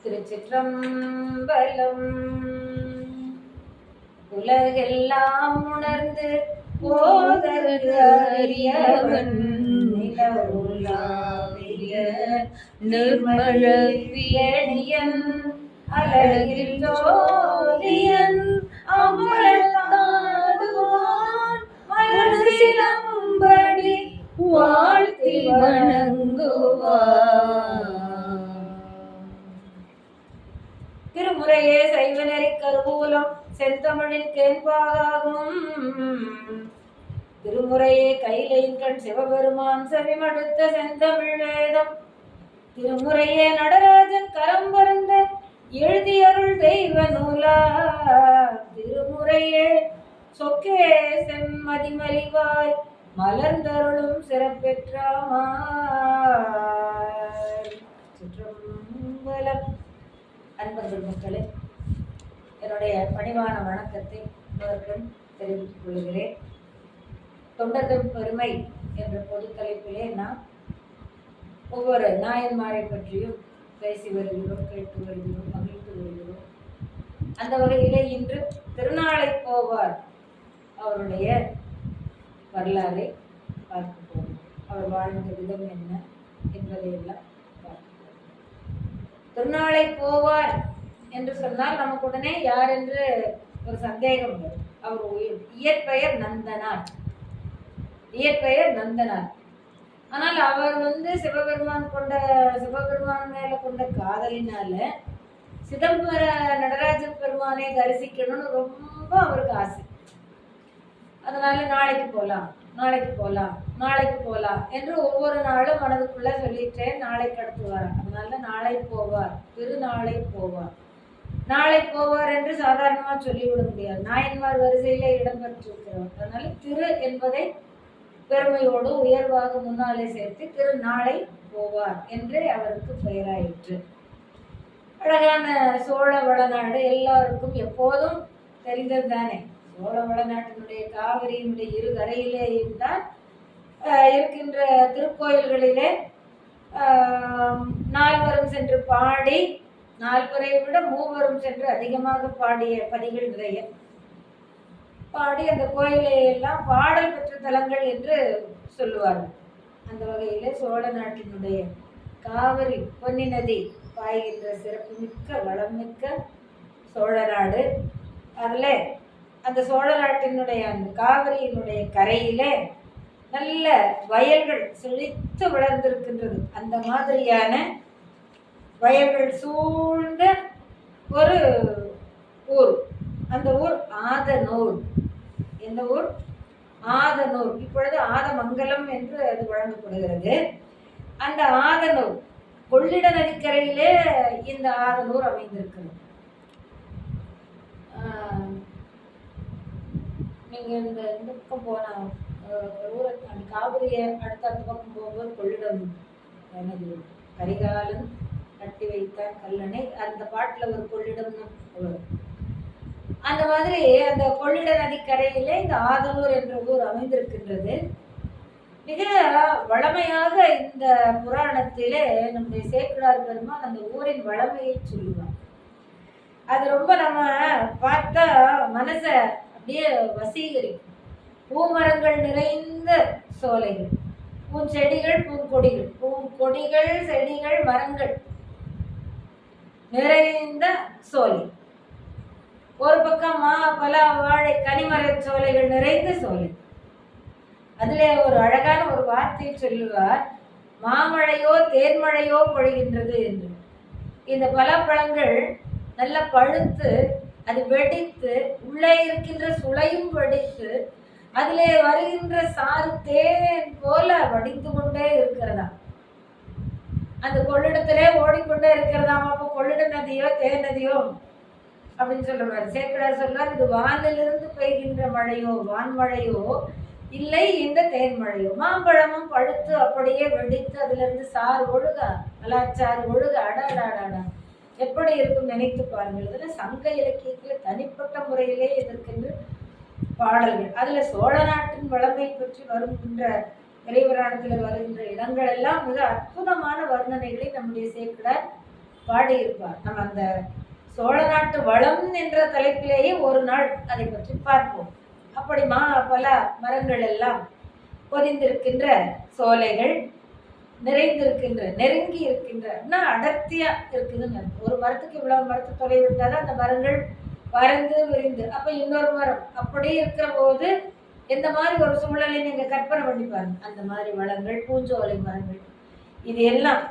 திருச்சிற்றம்பலம். உலகெல்லாம் உணர்ந்து போதற்கு அறியவன் நிலவுலாவிய நிர்மல வியணியன் அழகில் ஜோதியன் அமலத்தாடுவான் மனசிலம்படி வாழ்த்தி வணங்குவான். திருமுறையே சைவநெறி கருவூலம் செந்தமிழின் தேன்பாகும். திருமுறையே கைலையின் கண் சிவபெருமான் செவிமடுத்த செந்தமிழ் வேதம். திருமுறையே நடராஜன் கரம் வருந்த எழுதியருள் தெய்வ நூலா. திருமுறையே சொக்கே செம்மதிமலிவாய் மலர்ந்தருளும் சிறப்பெற்றாமார். சிற்றம்பலம். அன்பர்கள் மக்களே, என்னுடைய பணிவான வணக்கத்தை உங்களுக்கும் தெரிவித்துக் கொள்கிறேன். தொண்டர்கள் பெருமை என்ற பொது தலைப்பிலே நாம் ஒவ்வொரு நாயன்மாரை பற்றியும் பேசி வருகிறோம், கேட்டு வருகிறோம், மகிழ்ந்து வருகிறோம். அந்த வகையிலே இன்று திருநாளை போவார் அவருடைய வரலாறை பார்க்க போகிறோம். அவர் வாழ்ந்த விதம் என்ன என்பதையெல்லாம் திருநாளை போவார் என்று சொன்னால் நமக்கு உடனே யார் என்று ஒரு சந்தேகம் வரும். அவர் இயற்பெயர் நந்தனார். இயற்பெயர் நந்தனார். ஆனால் அவர் சிவபெருமான் மேல கொண்ட காதலினால சிதம்பர நடராஜ பெருமானை தரிசிக்கணும்னு ரொம்ப அவருக்கு ஆசை. அதனால நாளைக்கு போலாம் என்று ஒவ்வொரு நாளும் மனதுக்குள்ள சொல்லிட்டேன். நாளைக்கு அடுத்துவார். அதனால நாளை போவார், திருநாளை போவார். நாளை போவார் என்று சாதாரணமா சொல்லிவிட முடியாது. நாயன்மார் வரிசையில இடம்பெற்றிருக்கிறவர். அதனால திரு என்பதை பெருமையோடு உயர்வாக முன்னாலே சேர்த்து திருநாளை போவார் என்றே அவருக்கு பெயராயிற்று. அழகான சோழ வளநாடு எல்லாருக்கும் எப்போதும் தெரிந்தது தானே. சோழ வளநாட்டினுடைய காவிரியினுடைய இரு கரையிலேயும் தான் இருக்கின்ற திருக்கோயில்களிலே நால்வரும் சென்று பாடி, நால்வரை விட மூவரும் சென்று அதிகமாக பாடிய பதிகள் நிறைய பாடி அந்த கோயிலை எல்லாம் பாடல் பெற்ற தலங்கள் என்று சொல்லுவார்கள். அந்த வகையிலே சோழ நாட்டினுடைய காவிரி பொன்னி நதி பாய்கின்ற சிறப்புமிக்க வளமிக்க சோழ நாடு. அதில் அந்த சோழ நாட்டினுடைய அந்த காவிரியினுடைய கரையிலே நல்ல வயல்கள் செழித்து வளர்ந்திருக்கின்றது. அந்த மாதிரியான வயல்கள் சூழ்ந்த ஒரு ஊர். அந்த ஊர் ஆதனூர். எந்த ஊர்? ஆதனூர். இப்பொழுது ஆதமங்கலம் என்று அது வழங்கப்படுகிறது. அந்த ஆதனூர் கொள்ளிட நதிக்கரையிலே இந்த ஆதனூர் அமைந்திருக்கிறது. நீங்க இந்த பக்கம் போன ஊரை காவிரியை அடுத்த அந்த பக்கம் போகும்போது கொள்ளிடம் என்னது கரிகாலன் கட்டி வைத்தான் கல்லணை, அந்த பாட்டுல ஒரு கொள்ளிடம்னு வரும். அந்த மாதிரி அந்த கொள்ளிட நதிக்கரையிலே இந்த ஆதனூர் என்ற ஊர் அமைந்திருக்கின்றது. மிக வளமையாக இந்த புராணத்திலே நம்முடைய சேக்கிழார் பெருமான் அந்த ஊரின் வளமையை சொல்லுவார். அது ரொம்ப நம்ம பார்த்தா மனசை அப்படியே வசீகரிக்கும். பூமரங்கள் நிறைந்த சோலைகள், பூஞ்செடிகள், பூங்கொடிகள், செடிகள், மரங்கள் நிறைந்த சோலை. ஒரு பக்கம் பலா, வாழை, கனிமர சோலைகள் நிறைந்த சோலை. அதுல ஒரு அழகான ஒரு வார்த்தையை சொல்லுவார், மாமழையோ தேன்மழையோ பொழிகின்றது என்று. இந்த பலாப்பழங்கள் நல்லா பழுத்து அது வெடித்து உள்ளே இருக்கின்ற சுளையும் வெடித்து அதிலே வருகின்ற சாறு தேன் போல வடிந்து கொண்டே இருக்கிறதா. அந்த கொள்ளிடத்திலே ஓடிக்கொண்டே இருக்கிறதாம். அப்போ கொள்ளிட நதியோ தேன் நதியோ அப்படின்னு சொல்றாரு சேக்கிழார். சொல்றார், இது வானிலிருந்து பெய்கின்ற மழையோ வான்மழையோ இல்லை இந்த தேன்மழையோ. மாம்பழமும் பழுத்து அப்படியே வெடித்து அதுல இருந்து சாறு ஒழுக, மலாச்சாறு ஒழுக, அடாடாடாடா எப்படி இருக்கும் நினைத்து பாருங்கள். இதுல சங்க இலக்கியத்துல தனிப்பட்ட முறையிலே இதற்கென்று பாடல்கள். அதுல சோழ நாட்டின் வளமை பற்றி வருகின்ற இறைவராணத்தில் வருகின்ற இடங்கள் எல்லாம் மிக அற்புதமான வர்ணனைகளை நம்முடைய சேக்கிழார் பாடியிருப்பார். நம்ம அந்த சோழ நாட்டு வளம் என்ற தலைப்பிலேயே ஒரு நாள் அதை பற்றி பார்ப்போம். அப்படி பல மரங்கள் எல்லாம் பொதிந்திருக்கின்ற சோலைகள் நிறைந்திருக்கின்ற, நெருங்கி இருக்கின்ற, அடர்த்தியா இருக்குதுன்னு. ஒரு மரத்துக்கு இவ்வளவு மரத்து தொலைவு இருந்தாலும் அந்த மரங்கள் பறந்து விரிந்து, அப்ப இன்னொரு மரம் அப்படி இருக்கிற போது எந்த மாதிரி ஒரு சூழலை நீங்க கற்பனை பண்ணி பாருங்க. அந்த மாதிரி வளங்கள், பூஞ்சோலை மரங்கள், இது எல்லாம்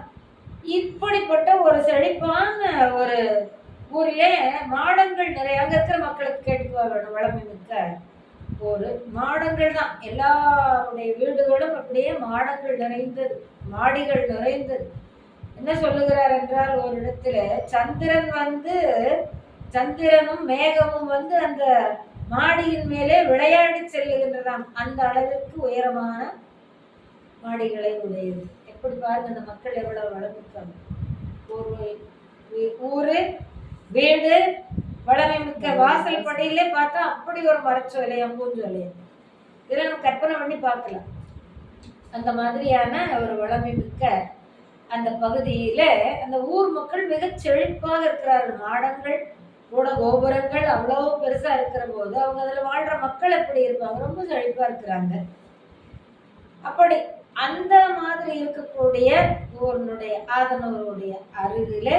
இப்படிப்பட்ட ஒரு செழிப்பான ஒரு ஊரிலே மாடங்கள் நிறைய. அங்க இருக்கிற மக்களுக்கு கேட்டுக்குவா வேணும், வளமை மிக்க ஒரு மாடங்கள் தான். எல்லாருடைய வீடுகளும் அப்படியே மாடங்கள் நிறைந்தது, மாடிகள் நிறைந்தது. என்ன சொல்லுகிறார் என்றால், ஒரு இடத்துல சந்திரனும் மேகமும் அந்த மாடியின் மேலே விளையாடி செல்லுகின்றதாம். அந்த அளவிற்கு உயரமான மாடிகளை உடையது. எப்படி பாருங்க அந்த மக்கள் எவ்வளவு வளமிக்காங்க. ஊரு, வீடு, வளமை மிக்க. வாசல் படியிலே பார்த்தா அப்படி ஒரு மரச்சோலையா, பூஞ்சோலையா, இதெல்லாம் நம்ம கற்பனை பண்ணி பார்க்கலாம். அந்த மாதிரியான ஒரு வளமை மிக்க அந்த பகுதியில அந்த ஊர் மக்கள் மிக செழிப்பாக இருக்கிறார்கள். மாடங்கள் கூட கோபுரங்கள் அவ்வளவு பெருசா இருக்கிற போது அவங்க அதுல வாழ்ற மக்கள் எப்படி இருப்பாங்க? ரொம்ப செழிப்பா இருக்கிறாங்க. அப்படி அந்த மாதிரி இருக்கக்கூடிய ஊருடைய ஆதனூருடைய அருகில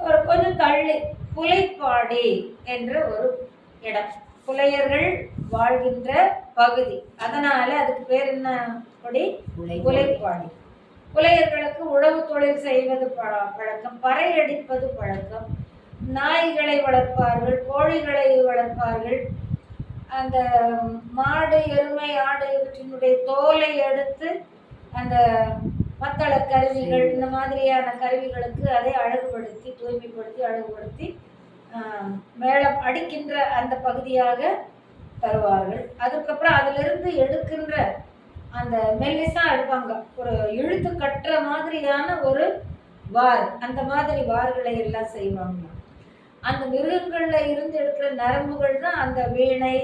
ஒரு கொஞ்சம் தள்ளி புலைப்பாடி என்ற ஒரு இடம், புலையர்கள் வாழ்கின்ற பகுதி. அதனால அதுக்கு பேர் என்ன? புலைப்பாடி. புலையர்களுக்கு உழவு தொழில் செய்வது பழக்கம், பறையடிப்பது பழக்கம், நாய்களை வளர்ப்பார்கள், கோழிகளை வளர்ப்பார்கள். அந்த மாடு, எருமை, ஆடு இவற்றினுடைய தோலை எடுத்து அந்த மத்தள கருவிகள், இந்த மாதிரியான கருவிகளுக்கு அதை அழகுபடுத்தி, தூய்மைப்படுத்தி, அழகுபடுத்தி மேளம் அடிக்கின்ற அந்த பகுதியாக தருவார்கள். அதுக்கப்புறம் அதிலிருந்து எடுக்கின்ற அந்த மெல்லிசா எடுப்பாங்க, ஒரு இழுத்து கட்டுற மாதிரியான ஒரு வார், அந்த மாதிரி வார்களை எல்லாம் செய்வாங்க. அந்த மிருகங்கள்ல இருந்து எடுக்கிற நரம்புகள் தான் அந்த வீணை,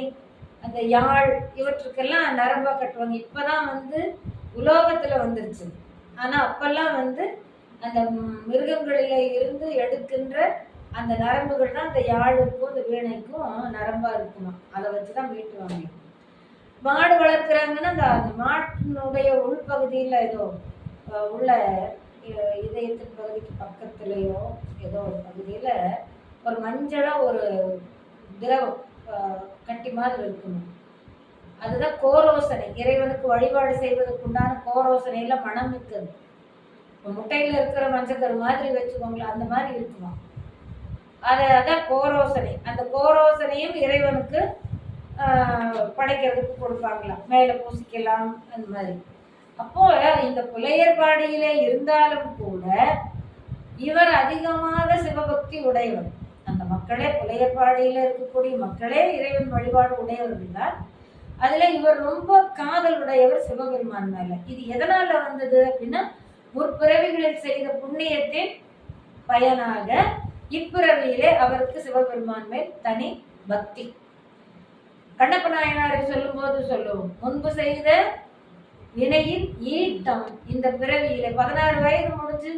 அந்த யாழ், இவற்றுக்கெல்லாம் நரம்பா கட்டுவாங்க. இப்பதான் உலோகத்துல வந்துருச்சு. ஆனா அப்பெல்லாம் அந்த மிருகங்களில இருந்து எடுக்கின்ற அந்த நரம்புகள் தான் அந்த யாழுக்கும் அந்த வீணைக்கும் நரம்பா இருக்குமா. அதை வச்சுதான் மீட்டுவாங்க. மாடு வளர்க்குறாங்கன்னா அந்த மாட்டினுடைய உள்பகுதியில ஏதோ உள்ள இதயத்தின் பகுதிக்கு பக்கத்துலயோ ஏதோ ஒரு பகுதியில ஒரு மஞ்சளா ஒரு திரவம் கட்டி மாதிரி இருக்கணும். அதுதான் கோரோசனை. இறைவனுக்கு வழிபாடு செய்வதற்கு உண்டான கோரோசனையில மனம் இருக்குது. முட்டையில இருக்கிற மஞ்சக்கரு மாதிரி வச்சுக்கோங்களேன், அந்த மாதிரி இருக்குமா. அதான் கோரோசனை. அந்த கோரோசனையும் இறைவனுக்கு படைக்கிறதுக்கு கொடுப்பாங்களாம், மேல பூசிக்கலாம் அந்த மாதிரி. அப்போ இந்த புலையர்பாடியிலே இருந்தாலும் கூட இவர் அதிகமாக சிவபக்தி உடையவர். அந்த மக்களே, புலையர்பாடியில இருக்கக்கூடிய மக்களே இறைவன் வழிபாடு உடையவர்கள் தான். அதுல இவர் ரொம்ப காதல் உடையவர் சிவபெருமான் மேல. இது எதனால வந்தது அப்படின்னா, முற்பிறவிகளில் செய்த புண்ணியத்தின் பயனாக இப்பிறவியிலே அவருக்கு சிவபெருமான் மேல் தனி பக்தி. கண்ணப்ப நாயனாரை சொல்லும் போது சொல்லுவோம், முன்பு செய்த வினையின் ஈட்டம் இந்த பிறவியில 16 வயது முடிஞ்சு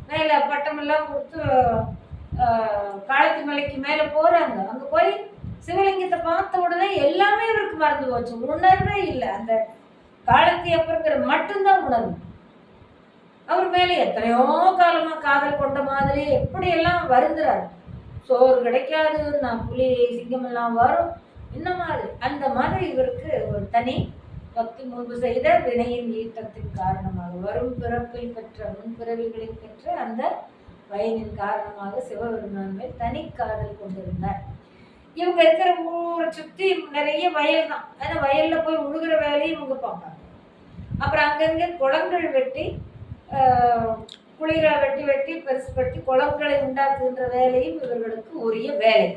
மேல பட்டமெல்லாம் கொடுத்து காளத்தி மலைக்கு மேல போறாங்க. அங்க போய் சிவலிங்கத்தை பார்த்த உடனே எல்லாமே இவருக்கு மறந்து போச்சு, உணர்வே இல்லை. அந்த காளத்தி அப்புறங்கிற மட்டும்தான் உணர்வு. அவர் மேல எத்தனையோ காலமா காதல் கொண்ட மாதிரி எப்படியெல்லாம் வருந்துறாரு. சோறு கிடைக்காது, நான் புலி சிங்கம் எல்லாம் வரும், இந்த மாதிரி அந்த மாதிரி இவருக்கு ஒரு தனி பக்தி. முன்பு செய்த வினையின் ஈட்டத்தின் காரணமாக, வரும் பிறப்பில் பெற்ற, முன்பிறவிகளில் பெற்ற அந்த பயனின் காரணமாக சிவபெருமான் மேல் தனி காதல் கொண்டிருந்தார். இவங்க இருக்கிற ஊரை சுத்தி நிறைய வயல் தான். ஆனா வயல்ல போய் உழுகிற வேலையும் இவங்க பார்ப்பாங்க. அப்புறம் அங்கங்க குளங்கள் வெட்டி, குழிகளை வெட்டி வெட்டி பெருசுபடுத்தி குளங்களை உண்டாக்குகின்ற வேலையும் இவர்களுக்கு உரிய வேலை.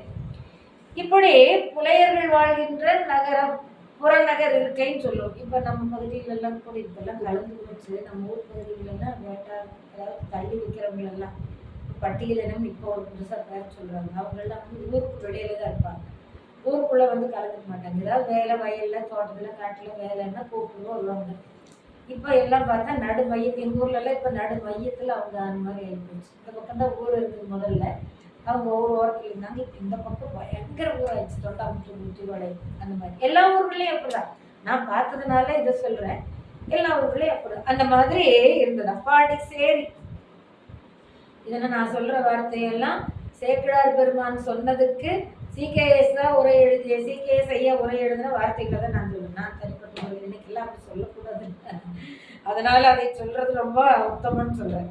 இப்படி புலையர்கள் வாழ்கின்ற நகரம், புறநகர் இருக்கைன்னு சொல்லுவோம். இப்ப நம்ம பகுதியில எல்லாம் கூட இப்பெல்லாம் கலந்து போச்சு. நம்ம ஊர் பகுதிகளெல்லாம் வேட்டா, அதாவது தள்ளி வைக்கிறவங்க எல்லாம் பட்டியலினம் இப்போ ஒரு புதுசா பேர் சொல்றாங்க. அவங்க எல்லாம் ஊருக்கு வெளியில தான் இருப்பாங்க. ஊருக்குள்ள கலந்துக்க மாட்டாங்க. ஏதாவது வேலை, வயல்ல, தோட்டத்துல, காட்டுல வேலைன்னா கூப்பிட்டு வருவாங்க. இப்போ எல்லாம் பார்த்தா நடு மையத்து எங்கள் ஊர்லலாம் இப்போ நடு மையத்தில் அவங்க அந்த மாதிரி ஆகிப்போச்சு. இந்த பக்கம் தான் ஊர் இருந்தது முதல்ல, அவங்க ஊர் ஓரத்தில் இருந்தாங்க. இப்போ இந்த பக்கம் பயங்கர ஊராகிடுச்சு. தொட்டாமுத்து முத்துவடை அந்த மாதிரி எல்லா ஊர்களையும் அப்படிதான். நான் பார்த்ததுனால இதை சொல்கிறேன். எல்லா ஊர்களையும் அப்படிதான் அந்த மாதிரி இருந்தது. அப்பாடி சேரி இதெல்லாம் நான் சொல்கிற வார்த்தையெல்லாம் சேக்கிழார் பெருமான் சொன்னதுக்கு சிகேஎஸ் தான் உரை எழுதிய சிகேஎஸ் ஐயா உரை எழுதின வார்த்தைகளை தான் நான் சொல்லுவேன். நான் தனிப்பட்ட முறையில் இன்னைக்கெல்லாம் அப்படி சொல்லக்கூடாது, அதனால அதை சொல்றது ரொம்ப உத்தமன்னு சொல்றேன்.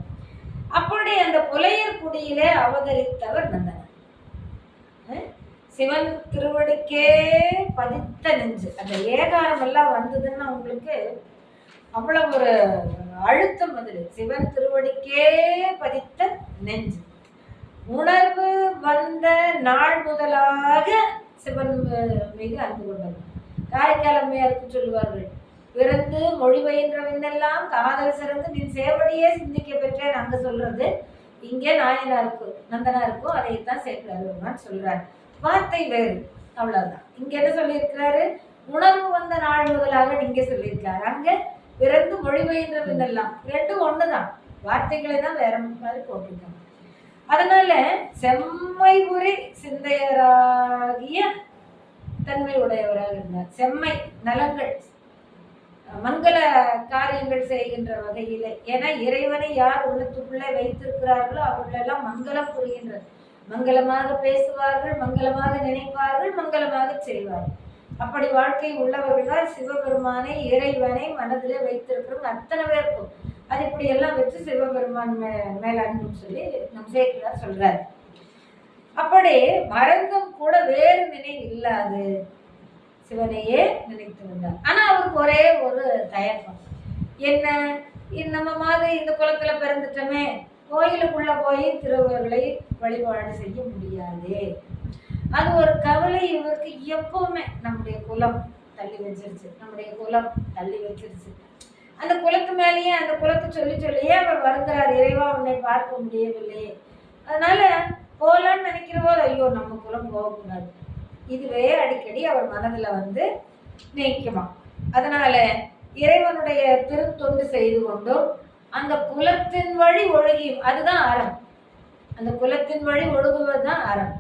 அப்படி அந்த புலையர் குடியிலே அவதரித்தவர் நந்தனர். சிவன் திருவடிக்கே பதித்த நெஞ்சு. அந்த ஏகாரம் எல்லாம் வந்ததுன்னா உங்களுக்கு அவ்வளவு ஒரு அழுத்தம். அதில் சிவன் திருவடிக்கே பதித்த நெஞ்சு. உணர்வு வந்த நாள் முதலாக சிவன் மீது அன்பு கொண்டவர். காரைக்கால் அம்மையாருக்கு சொல்லுவார்கள், பிறந்து மொழி பயின்றவெல்லாம் காதல் சிறந்து நின் சேவடியே சிந்திக்க பெற்றேன். அங்க சொல்றது இங்கே நாயனாருக்கும் நந்தனாருக்கும் அதைத்தான் சேர்க்கிறார் சொல்றாரு. வார்த்தை வேறு, அவ்வளவுதான். இங்க என்ன சொல்லியிருக்கிறாரு? உணர்வு வந்த நாள் முதலாக நீங்க சொல்லியிருக்காரு. அங்க பிறந்து மொழி பயின்றவெல்லாம் ரெண்டும் ஒண்ணுதான், வார்த்தைகளை தான் வேற மாதிரி போட்டிருக்காங்க. அதனால செம்மை உரை சிந்தையராகிய தன்மை உடையவராக இருந்தார். செம்மை நலங்கள் மங்கள காரியங்கள் செய்கின்ற வகையிலே. ஏன்னா இறைவனை யார் உள்ளத்துக்குள்ளே வைத்திருக்கிறார்களோ அவர்களெல்லாம் மங்களம் புரிகின்றது. மங்களமாக பேசுவார்கள், மங்களமாக நினைப்பார்கள், மங்களமாக செய்வார்கள். அப்படி வாழ்க்கை உள்ளவர்கள் தான் சிவபெருமானை இறைவனை மனதிலே வைத்திருக்கிறவங்க அத்தனை பேருக்கும். அது இப்படி எல்லாம் வச்சு சிவபெருமான் மேல அன்புன்னு சொல்லி நம் சேக்கிழார் சொல்றாரு. அப்படி மறந்தும் கூட வேறு நினைவு இல்லாது சிவனையே நினைத்து வந்தார். ஆனா அவருக்கு ஒரே ஒரு தயக்கம். என்ன, நம்ம மாதிரி இந்த குலத்துல பிறந்துட்டோமே, கோயிலுக்குள்ள போய் திருவர்களை வழிபாடு செய்ய முடியாது. அது ஒரு கவலை இவருக்கு எப்பவுமே. நம்முடைய குலம் தள்ளி வச்சிருச்சு, நம்முடைய குலம் தள்ளி வச்சிருச்சு. அந்த குலத்து மேலேயே அந்த குலத்தை சொல்லி சொல்லியே அவர் வருகிறார். இறைவா உன்னை பார்க்க முடியவில்லையே. அதனால போகலான்னு நினைக்கிற போது ஐயோ நம்ம குலம் போகக்கூடாது, இதுவே அடிக்கடி அவர் மனதுல வந்து நீக்குமா. அதனால இறைவனுடைய திருத்தொண்டு செய்து கொண்டும் அந்த குலத்தின் வழி ஒழுகியும், அதுதான் அறம். அந்த குலத்தின் வழி ஒழுகுவதுதான் அறம்.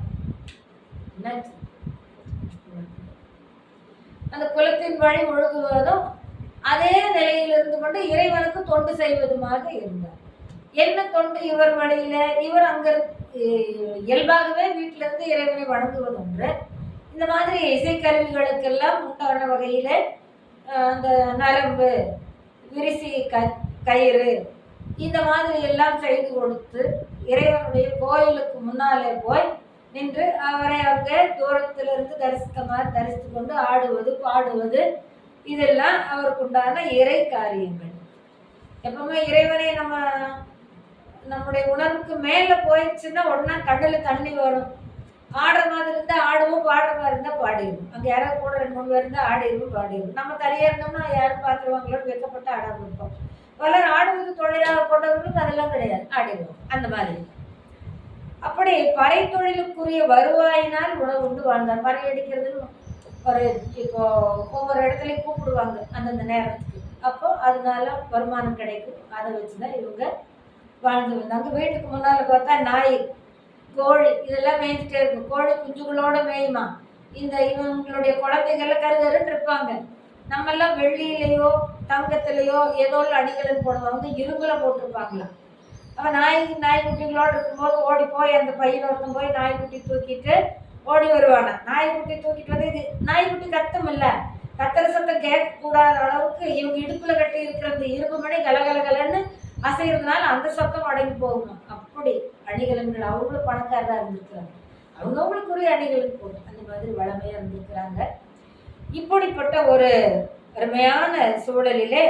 அந்த குலத்தின் வழி ஒழுகுவதும் அதே நிலையில் இருந்து கொண்டு இறைவனுக்கு தொண்டு செய்வதுமாக இருந்தார். என்ன தொண்டு இவர் வழியில? இவர் அங்க இயல்பாகவே வீட்டில இருந்து இறைவனை வணங்குவது ஒன்று. இந்த மாதிரி இசைக்கருவிகளுக்கெல்லாம் உண்டான வகையில அந்த நரம்பு, விரிசி, கயிறு இந்த மாதிரி எல்லாம் செய்து கொடுத்து இறைவனுடைய கோயிலுக்கு முன்னாலே போய் நின்று அவரை அங்கே தூரத்திலிருந்து தரிசித்து கொண்டு ஆடுவது, பாடுவது, இதெல்லாம் அவருக்கு உண்டான இறை காரியங்கள். எப்பவுமே இறைவனை நம்முடைய உணர்வுக்கு மேல போயிடுச்சுன்னா உடனே கண்ணுல தண்ணி வரும். ஆடுற மாதிரி இருந்தா ஆடுவோம், பாடுற மாதிரி இருந்தா பாடிடுவோம். அங்க யாராவது கூட 2-3 பேர் இருந்தா ஆடிடுவோம், பாடிடுவோம். நம்ம தனியா இருந்தோம்னா யாரும் பார்த்துருவாங்களோன்னு வெக்கப்பட்டு ஆடாம இருப்போம். பலர் ஆடுவது தொழிலாக கொண்டவர்களுக்கு அதெல்லாம் கிடையாது, ஆடிடுவோம் அந்த மாதிரி. அப்படி பறை தொழிலுக்குரிய வருவாயினால் உணவு உண்டு வாழ்ந்தார். பறை அடிக்கிறதுன்னு ஒரு இப்போ ஒவ்வொரு இடத்துலையும் கூப்பிடுவாங்க அந்தந்த நேரத்துக்கு. அப்போ அதனால வருமானம் கிடைக்கும். அதை வச்சுதான் இவங்க வாழ்ந்து வந்தாங்க. வீட்டுக்கு முன்னால பார்த்தா நாய், கோழி இதெல்லாம் மேய்ஞ்சிட்டே இருக்கும். கோழி குஞ்சுகளோட மேயுமா. இவங்களுடைய குழந்தைகள்லாம் கருகருன்னு இருப்பாங்க. நம்மெல்லாம் வெள்ளியிலையோ தங்கத்திலையோ ஏதோ அடிகளும் போடுவாங்க, இரும்புல போட்டிருப்பாங்களாம். அவன் நாய்க்குட்டிகளோடு இருக்கும்போது ஓடி போய் அந்த பையன் ஒருத்தன் போய் நாய்க்குட்டி தூக்கிட்டு ஓடி வருவானா. நாய்க்குட்டி தூக்கிட்டு வந்து, இது நாய்க்குட்டி கத்தம் இல்லை, கத்துற சத்தம் கேட்கக்கூடாத அளவுக்கு இவங்க இடுப்புல கட்டி இருக்கிற அந்த இரும்பு மணி கலகலகலன்னு அசைகிறதுனால அந்த சத்தம் அடங்கி போகணும். அப்படி அணிகலன்கள் அவங்களும் பணக்காரராக இருந்திருக்கிறாங்க. அவங்கவுங்களுக்குரிய அணிகளுக்கு போகும். அந்த மாதிரி வளமையா இருந்திருக்கிறாங்க. இப்படிப்பட்ட ஒரு அருமையான சூழலிலே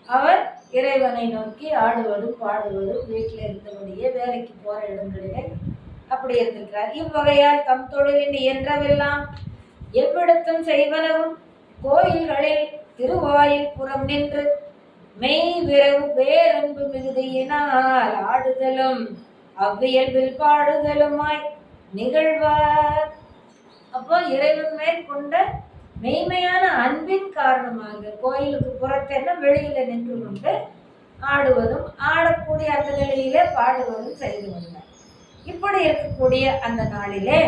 அவர் இறைவனை நோக்கி ஆடுவதும் பாடுவதும், வீட்டில் இருந்தபடியே வேலைக்கு போற இடங்களிலே அப்படி இருந்திருக்கிறார். இவ்வகையால் தம் தொழிலின் இயன்றவெல்லாம் எவ்விடத்தும் செய்வனவும் கோயில்களில் திருவாயில் புறம் நின்று மெய் விரவு பேரன்பு மிகுதியினால் ஆடுதலும் அவ்வியல்பில் பாடுதலுமாய் நிகழ்வார். அப்போ இறைவன் மேல் கொண்ட மெய்மையான அன்பின் காரணமாக கோயிலுக்கு புறத்தென்ன வெளியில நின்று கொண்டு ஆடுவதும் ஆடக்கூடிய அந்த நிலையிலே பாடுவதும் செய்து வந்தார். இப்படி இருக்கக்கூடிய அந்த நாளிலே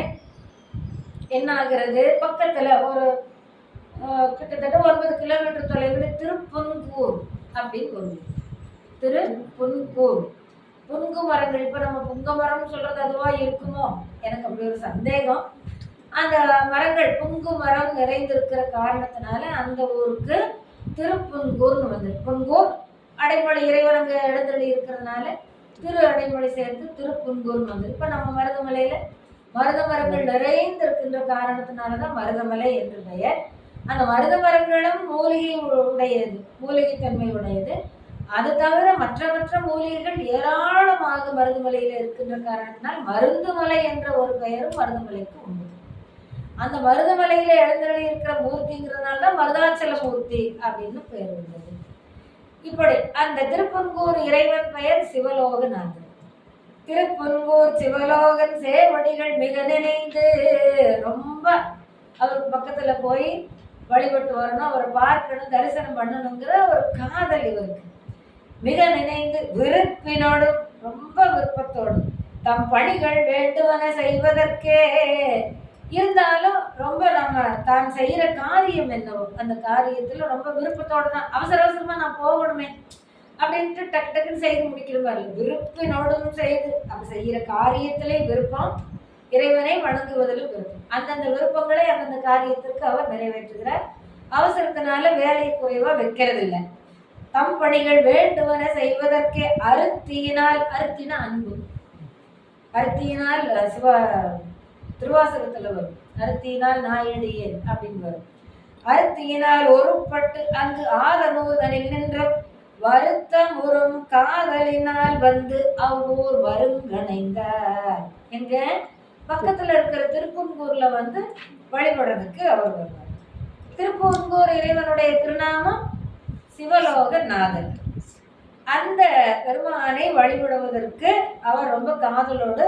என்ன ஆகிறது, பக்கத்துல ஒரு கிட்டத்தட்ட 9 கிலோமீட்டர் தொலைவில் திருப்புன்கூர் அப்படின்னு ஒரு திருப்புன்கூர். புன்கு மரங்கள், இப்ப நம்ம புங்க மரம் சொல்றது அதுவா இருக்குமோ எனக்கு அப்படி ஒரு சந்தேகம். அந்த மரங்கள் புங்கு மரம் நிறைந்திருக்கிற காரணத்தினால அந்த ஊருக்கு திருப்புன்கூர்னு வந்து, புன்கூர் அடைமொழி இறைவன் அங்க இடத்துல இருக்கிறதுனால திரு அடைமொழி சேர்த்து திருப்புன்கூர்னு வந்து. இப்ப நம்ம மருதமலையில மருத மரங்கள் நிறைந்து இருக்கின்ற காரணத்தினாலதான் மருதமலை என்று பெயர். அந்த மருத மரங்களும் மூலிகை உடையது, மூலிகை தன்மை உடையது. அது தவிர மற்ற மூலிகைகள் ஏராளமாக மருதமலையில இருக்கின்ற காரணத்தினால் மருந்துமலை என்ற ஒரு பெயரும் மருதமலைக்கு உண்டு. அந்த மருதமலையில எழுந்தருளி இருக்கிற மூர்த்திங்கிறதுனால தான் மருதாச்சல மூர்த்தி அப்படின்னு பெயர் உள்ளது. இப்படி அந்த திருப்புன்கூர் இறைவன் பெயர் சிவலோகநாதன். திருப்புன்கூர் சிவலோகன் சேவடிகள் மிக நினைந்து, ரொம்ப அவருக்கு பக்கத்துல போய் வழிபட்டு வரணும், அவரை பார்க்கணும், தரிசனம் பண்ணணுங்கிற ஒரு காதல் இவருக்கு. மிக நினைந்து விருப்பினோடும், ரொம்ப விருப்பத்தோடும், தம் பணிகள் வேண்டுவன செய்வதற்கே, இருந்தாலும் ரொம்ப நம்ம தான் செய்யற காரியம் என்னவோ அந்த காரியத்துல ரொம்ப விருப்பத்தோடு தான், அவசர அவசரமா நான் போகணுமே அப்படின்ட்டு டக்கு டக்குன்னு செய்து முடிக்கிற மாதிரி விருப்பினோடும் செய்து, அப்ப செய்யற காரியத்திலே விருப்பம், இறைவனை வணங்குவதிலும் விருப்பம். அந்தந்த விருப்பங்களை அந்தந்த காரியத்திற்கு அவர் நிறைவேற்றுகிறார். அவசரத்தினால வேலையை குறைவா வைக்கிறது இல்லை. தம் பணிகள் வேண்டுவன செய்வதற்கே அருத்தியினால், அருத்தின அன்பு, அருத்தியினால் சிவ திருவாசகத்துல வரும், அருத்தியினால் நாயடியேன் அப்படின்னு வரும். அருத்தியினால் ஒருப்பட்டு அங்கு ஆதனூதனில் நின்ற வருத்தம் உறும் காதலினால் வந்து அவ்வூர் வருங்கணைந்தார். எங்க பக்கத்துல இருக்கிற திருப்புன்கூர்ல வந்து வழிபடுறதுக்கு அவர் வருவார். திருப்புன்கூர் இறைவனுடைய திருநாமம் சிவலோகநாதன். அந்த பெருமானை வழிபடுவதற்கு அவர் ரொம்ப காதலோடு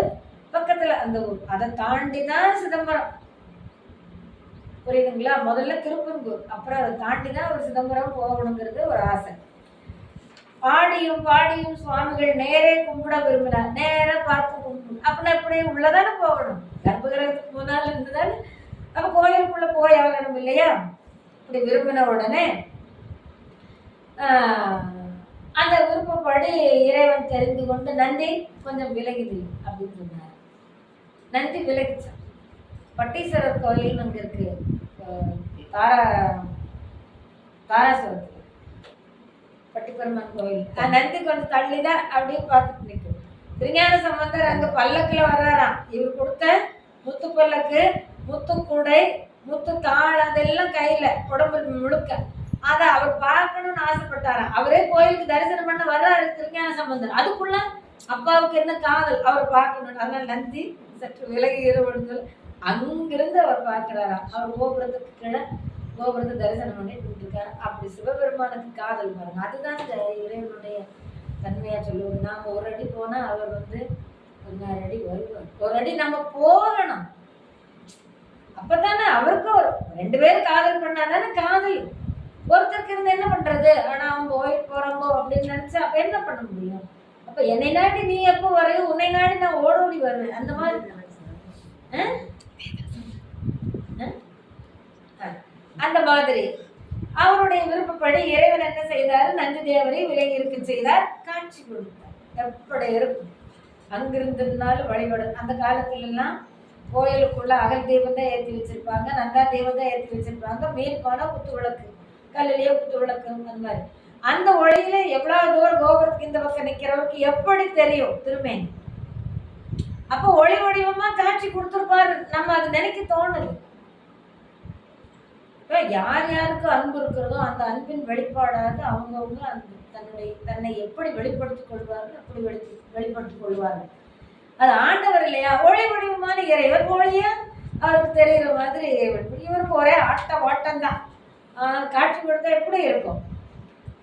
பக்கத்துல அந்த ஊர், அதை தாண்டிதான் சிதம்பரம். புரியுதுங்களா? முதல்ல திருப்பன்கூர், அப்புறம் அதை தாண்டிதான் அவர் சிதம்பரம் போகணுங்கிறது ஒரு ஆசை. ஆடியும் பாடியும் சுவாமிகள் நேரே கும்பிட விரும்பினார். நேரா பார்த்து கும்பிடணும் அப்படின்னா அப்படியே உள்ளதானே போகணும், கர்ப்பகிரகத்துக்கு முன்னால் இருந்துதானே அப்ப கோயிலுக்குள்ள போய் ஆகணும் இல்லையா? இப்படி விரும்பின உடனே அந்த விருப்பப்படி இறைவன் தெரிந்து கொண்டு நந்தி கொஞ்சம் விலகுது அப்படின்னு சொன்னார். நந்தி விலகிச்சான். பட்டீஸ்வரர் கோயில் அங்க இருக்கு, தாராசுரத்துல பட்டிப்பெருமான் கோயில். நந்தி கொஞ்சம் தள்ளிதான் அப்படியே பார்த்துட்டு நிற்கும். திருஞான சம்பந்தர் அங்க பல்லக்குல வர்றாராம். இவர் கொடுத்த முத்து பல்லக்கு, முத்து கூடை, முத்து தாள் அதெல்லாம் கையில உடம்பு முழுக்க, அதை அவர் பார்க்கணும்னு ஆசைப்பட்டாராம். அவரே கோயிலுக்கு தரிசனம் பண்ண வர்றாரு திருஞான சம்பந்தர். அதுக்குள்ள அப்பாவுக்கு என்ன காதல், அவர் பார்க்கணும். அதனால நந்தி சற்று விலகி இருவடுதல் அங்கிருந்து அவர் பார்க்கிறாராம். அவர் கோபுரத்துக்கு கீழே கோபுரத்தை தரிசனம் பண்ணிட்டு இருக்காரு. அப்படி சிவபெருமானுக்கு காதல் பாருங்க. அதுதான் இந்த இறைவனுடைய தன்மையா சொல்லுவது. நாம ஒரு அடி போனா அவர் வந்து 16 அடி வருவார். ஒரு அடி நம்ம போகணும், அப்பதானே அவருக்கும் ஒரு 2 பேரும் காதல் பண்ணாதானே காதல். ஒருத்தருக்கு இருந்து என்ன பண்றது, ஆனா அவன் போயிட்டு போறாங்கோ அப்படின்னு நினைச்சா அப்ப என்ன பண்ண முடியும்? அப்ப என்னை நாடி நீ எப்போ வரையும், உன்னை நாடி நான் ஓடோடி வருவேன். அந்த மாதிரி அந்த மாதிரி அவருடைய விருப்பப்படி இறைவன் என்ன செய்தார், நந்தி தேவரை விலகி இருக்க செய்தார், காட்சி கொடுத்தார். எப்படி இருக்கும் அங்கிருந்திருந்தாலும் வழிபடு. அந்த காலத்துல எல்லாம் கோயிலுக்குள்ள அகல் தீபம் தான் ஏற்றி வச்சிருப்பாங்க, நந்தா தீபம் தான் ஏற்றி வச்சிருப்பாங்க. மீன் போனா குத்து விளக்கு, கல்லிலேயே குத்து விளக்கு, அந்த மாதிரி. அந்த ஒளியில எவ்வளவு தூரம் கோபுரத்துக்கு இந்த பக்கம் நிக்கிறவருக்கு எப்படி தெரியும் திருமேனி? அப்ப ஒளி வடிவமா காட்சி கொடுத்துருப்பாரு. நம்ம அது நினைக்க தோணுது. யார் யாருக்கு அன்பு இருக்கிறதோ அந்த அன்பின் வெளிப்பாடாக அவங்கவுங்க அந்த தன்னை எப்படி வெளிப்படுத்திக் கொள்வார்கள் அப்படி வெளிப்படுத்திக் கொள்வார்கள். அது ஆண்டவர் இல்லையா? ஒளி வடிவமான இறைவன் ஒளியா அவருக்கு தெரிகிற மாதிரி இவருக்கு ஒரே ஓட்டம் தான். காட்சி கொடுத்தா எப்படி இருக்கும்?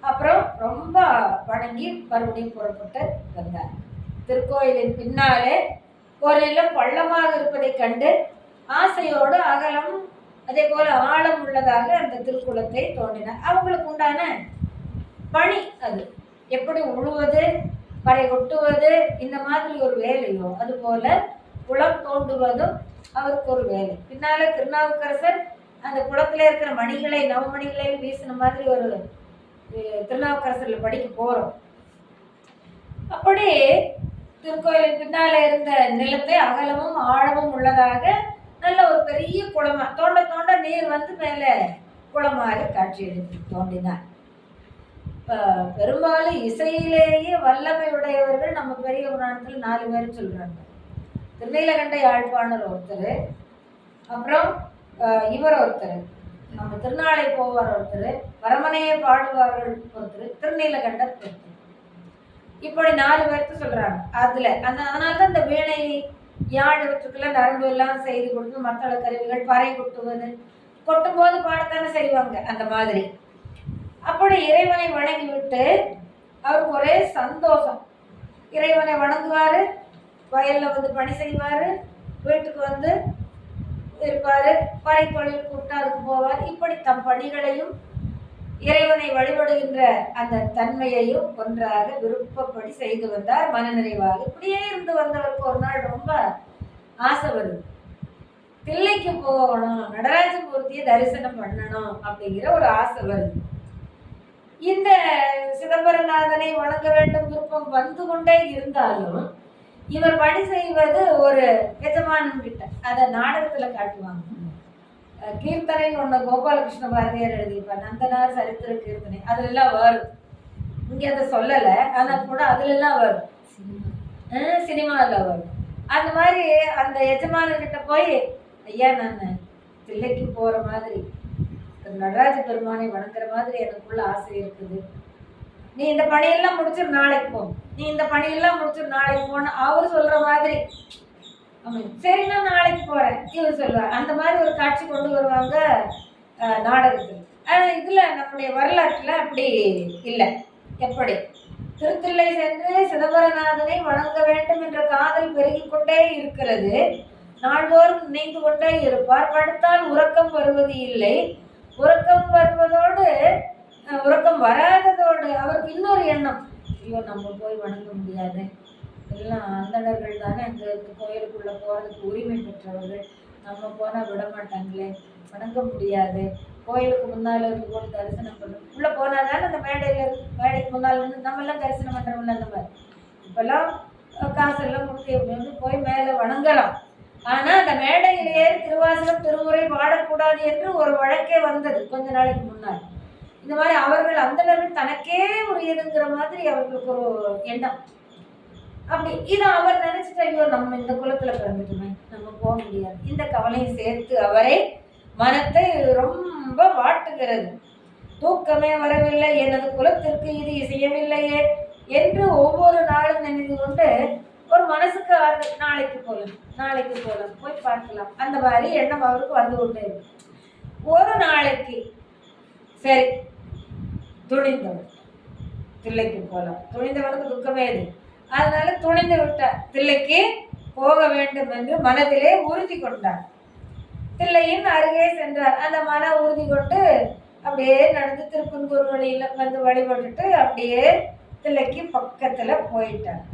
அப்புறம் ரொம்ப வணங்கி மறுபடியும் புறப்பட்டு வந்தார். திருக்கோயிலின் பின்னாலே ஒரு நிலம் பள்ளமாக இருப்பதை கண்டு ஆசையோடு அகலம் அதே போல ஆழம் உள்ளதாக அந்த திருக்குளத்தை தோண்டினார். அவங்களுக்கு உண்டான பணி அது. எப்படி உழுவது, கரை கொட்டுவது, இந்த மாதிரி ஒரு வேலையோ அதுபோல குளம் தோண்டுவதும் அவருக்கு ஒரு வேலை. பின்னால திருநாவுக்கரசர் அந்த குளத்துல இருக்கிற மணிகளை நவமணிகளை வீசின மாதிரி ஒரு திருநாவுக்கரசர்ல படிக்க போறோம். அப்படி திருக்கோயிலுக்கு பின்னால இருந்த நிலத்தை அகலமும் ஆழமும் உள்ளதாக நல்ல ஒரு பெரிய குளமா தோண்ட தோண்ட நீர் வந்து மேல குளமாக காட்சி எடுத்து தோண்டினார். பெரும்பாலும் இசையிலேயே வல்லமை உடையவர்கள் நம்ம பெரிய புராணத்துல 4 பேர் சொல்றாங்க. திருநீலகண்ட யாழ்ப்பாணர் ஒருத்தர், அப்புறம் இவர் ஒருத்தர், நம்ம திருநாளை போவார் ஒருத்தர், வரமனையை பாடுவார்கள் ஒருத்தர், திருநீலகண்டர் ஒருத்தர். இப்படி 4 பேர்த்து சொல்றாங்க. அதனாலதான் இந்த வீணை யாழ் இவற்றுக்குள்ள நரம்பு எல்லாம் செய்து கொடுத்து மத்தள கருவிகள் பறை கொட்டுவது, கொட்டும் போது பாடத்தானே செய்வாங்க. அந்த மாதிரி அப்படி இறைவனை வணங்கி விட்டு அவருக்கு ஒரே சந்தோஷம். இறைவனை வணங்குவாரு, வயல்ல வந்து பணி செய்வாரு, வீட்டுக்கு வந்து இருப்பாரு, பறை தொழில் கூப்பிட்டு அதுக்கு போவார். இப்படி தம் பணிகளையும் இறைவனை வழிபடுகின்ற அந்த தன்மையையும் ஒன்றாக விருப்பப்படி செய்து வந்தார் மனநிறைவாக. இப்படியே இருந்து வந்தவருக்கு ஒரு நாள் ரொம்ப ஆசை வருது, தில்லைக்கு போகணும், நடராஜமூர்த்தியை தரிசனம் பண்ணணும் அப்படிங்கிற ஒரு ஆசை வருது. இந்த சிதம்பரநாதனை வணங்க வேண்டும் விருப்பம் வந்து கொண்டே இருந்தாலும் இவர் பணி செய்வது ஒரு எஜமானன் கிட்ட. அதை நாடகத்துல காட்டுவாங்க. கீர்த்தனைன்னு ஒண்ணு கோபாலகிருஷ்ண பாரதியார் எழுதியிருப்பார், நந்தனார் சரித்திர கீர்த்தனை. அதுல எல்லாம் வரும். இங்க அதை சொல்லலை, ஆனா கூட அதுல எல்லாம் வரும், சினிமாவில் வரும். அந்த மாதிரி அந்த எஜமானன் கிட்ட போய், ஐயா நான் தில்லைக்கு போற மாதிரி நடராஜ பெருமானை வணங்குற மாதிரி எனக்குள்ள ஆசை இருக்குது, நீ இந்த பணியெல்லாம் முடிச்சிரு நாளைக்கு போ, நீ இந்த பணியெல்லாம் முடிச்சிரு நாளைக்கு போன அவரு சொல்ற மாதிரி. சரி நான் நாளைக்கு போறேன் இவர் சொல்லுவார். அந்த மாதிரி ஒரு காட்சி கொண்டு வருவாங்க நாடகத்தில். இதுல நம்முடைய வரலாற்றுல அப்படி இல்லை. எப்படி திருத்தில்லை சென்று சிதம்பரநாதனை வணங்க வேண்டும் என்ற காதல் பெருகி கொண்டே இருக்கிறது. நாள்தோறும் நினைந்து கொண்டே இருப்பார். படுத்தால் உறக்கம் வருவது இல்லை. உறக்கம் வருவதோடு உறக்கம் வராததோடு அவருக்கு இன்னொரு எண்ணம், ஐயோ நம்ம போய் வணங்க முடியாது, எல்லாம் அந்தணர்கள் தானே அந்த கோயிலுக்குள்ள போறதுக்கு உரிமை பெற்றவர்கள், நம்ம போனா விட மாட்டாங்களே, வணங்க முடியாது, கோயிலுக்கு முன்னால இருந்து போய் தரிசனம் பண்ணணும், உள்ள போனாதானே அந்த மேடைக்கு முன்னால் இருந்து நம்ம எல்லாம் தரிசனம் பண்றோம்ல. அந்த மாதிரி இப்பெல்லாம் காசெல்லாம் கொடுத்து போய் மேல வணங்கலாம். ஆனா அந்த மேடையிலேயே திருவாசகம் திருமுறை பாடக்கூடாது என்று ஒரு வழக்கே வந்தது கொஞ்ச நாளைக்கு முன்னாடி. இந்த மாதிரி அவர்கள் அந்தணர்கள் தனக்கே உரியதுங்கிற மாதிரி அவர்களுக்கு ஒரு எண்ணம். அப்படி இதை அவர் நினைச்சிட்டு, ஐயோ நம்ம இந்த குலத்துல பிறந்துட்டுமே, நம்ம போக முடியாது. இந்த கவலையை சேர்த்து அவரை மனத்தை ரொம்ப வாட்டுகிறது. தூக்கமே வரவில்லை, எனது குலத்திற்கு இது இசையவில்லையே என்று ஒவ்வொரு நாளும் நினைந்து கொண்டு ஒரு மனசுக்கு நாளைக்கு போகலாம் போய் பார்க்கலாம், அந்த மாதிரி எண்ணம் அவருக்கு வந்து கொண்டே இருக்கு. ஒரு நாளைக்கு சரி துணிந்தவர் தில்லைக்கு போகலாம். துணிந்தவனுக்கு துக்கமே இது. அதனால துணிந்து விட்டார், தில்லைக்கு போக வேண்டும் என்று மனதிலே உறுதி கொண்டார். தில்லையின் அருகே சென்றார். அந்த மன உறுதி கொண்டு அப்படியே நடந்து திருப்பன்கூர் வழியில வந்து வழிபட்டுட்டு அப்படியே தில்லைக்கு பக்கத்துல போயிட்டார்.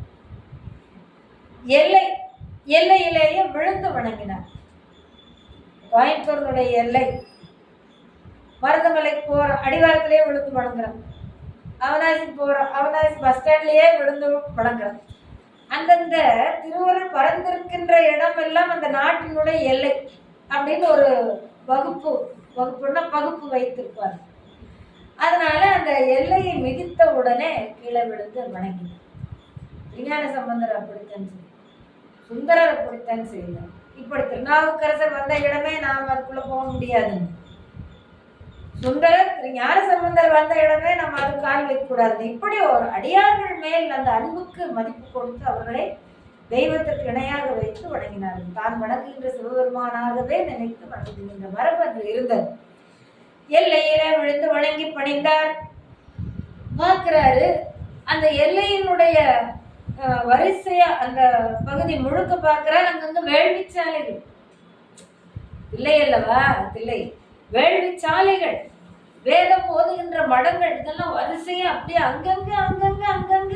எல்லையிலேயே விழுந்து வணங்கினார். கோயம்புத்தூருடைய எல்லை மருதமலைக்கு போற அடிவாரத்திலேயே விழுந்து வணங்குறோம். அவனாசி போறோம், அவனாசி பஸ் ஸ்டாண்ட்லயே விழுந்து வணங்குறோம். அந்தந்த திருவருள் பறந்திருக்கின்ற இடம் எல்லாம் அந்த நாட்டினுடைய எல்லை அப்படின்னு ஒரு வகுப்புன்னா பகுப்பு வைத்திருப்பார். அதனால அந்த எல்லையை மிதித்த உடனே கீழே விழுந்து வணங்கினார். விஞ்ஞான சம்பந்தர் அப்படித்தான் செய்தார், சுந்தரர் அப்படித்தான் செய்தார். இப்படி திருநாவுக்கரசர் வந்த இடமே நாம் அதுக்குள்ள போக முடியாதுன்னு, சுந்தரர் ஞான சம்பந்தர் வந்த இடமே நம்ம அது கால் வைக்கக்கூடாது. இப்படி ஒரு அடியார்கள் மேல் அந்த அன்புக்கு மதிப்பு கொடுத்து அவர்களை தெய்வத்திற்கு இணையாக வைத்து வணங்கினார்கள். தான் வணங்குகின்ற சிவபெருமானாகவே நினைத்து வணங்குகின்ற மரபு அன்று இருந்தது. எல்லையில விழுந்து வணங்கி பணிந்தார். பார்க்கிறாரு அந்த எல்லையினுடைய வரிசையா அந்த பகுதி முழுக்க பார்க்கிறார். அங்கங்க வேள்விச்சாலைகள், இல்லை அல்லவா? தில்லை வேள்வி சாலைகள், வேதம் ஓதுகின்ற மடங்கள், இதெல்லாம் வரிசையா அப்படியே அங்கங்க அங்கங்க அங்கங்க.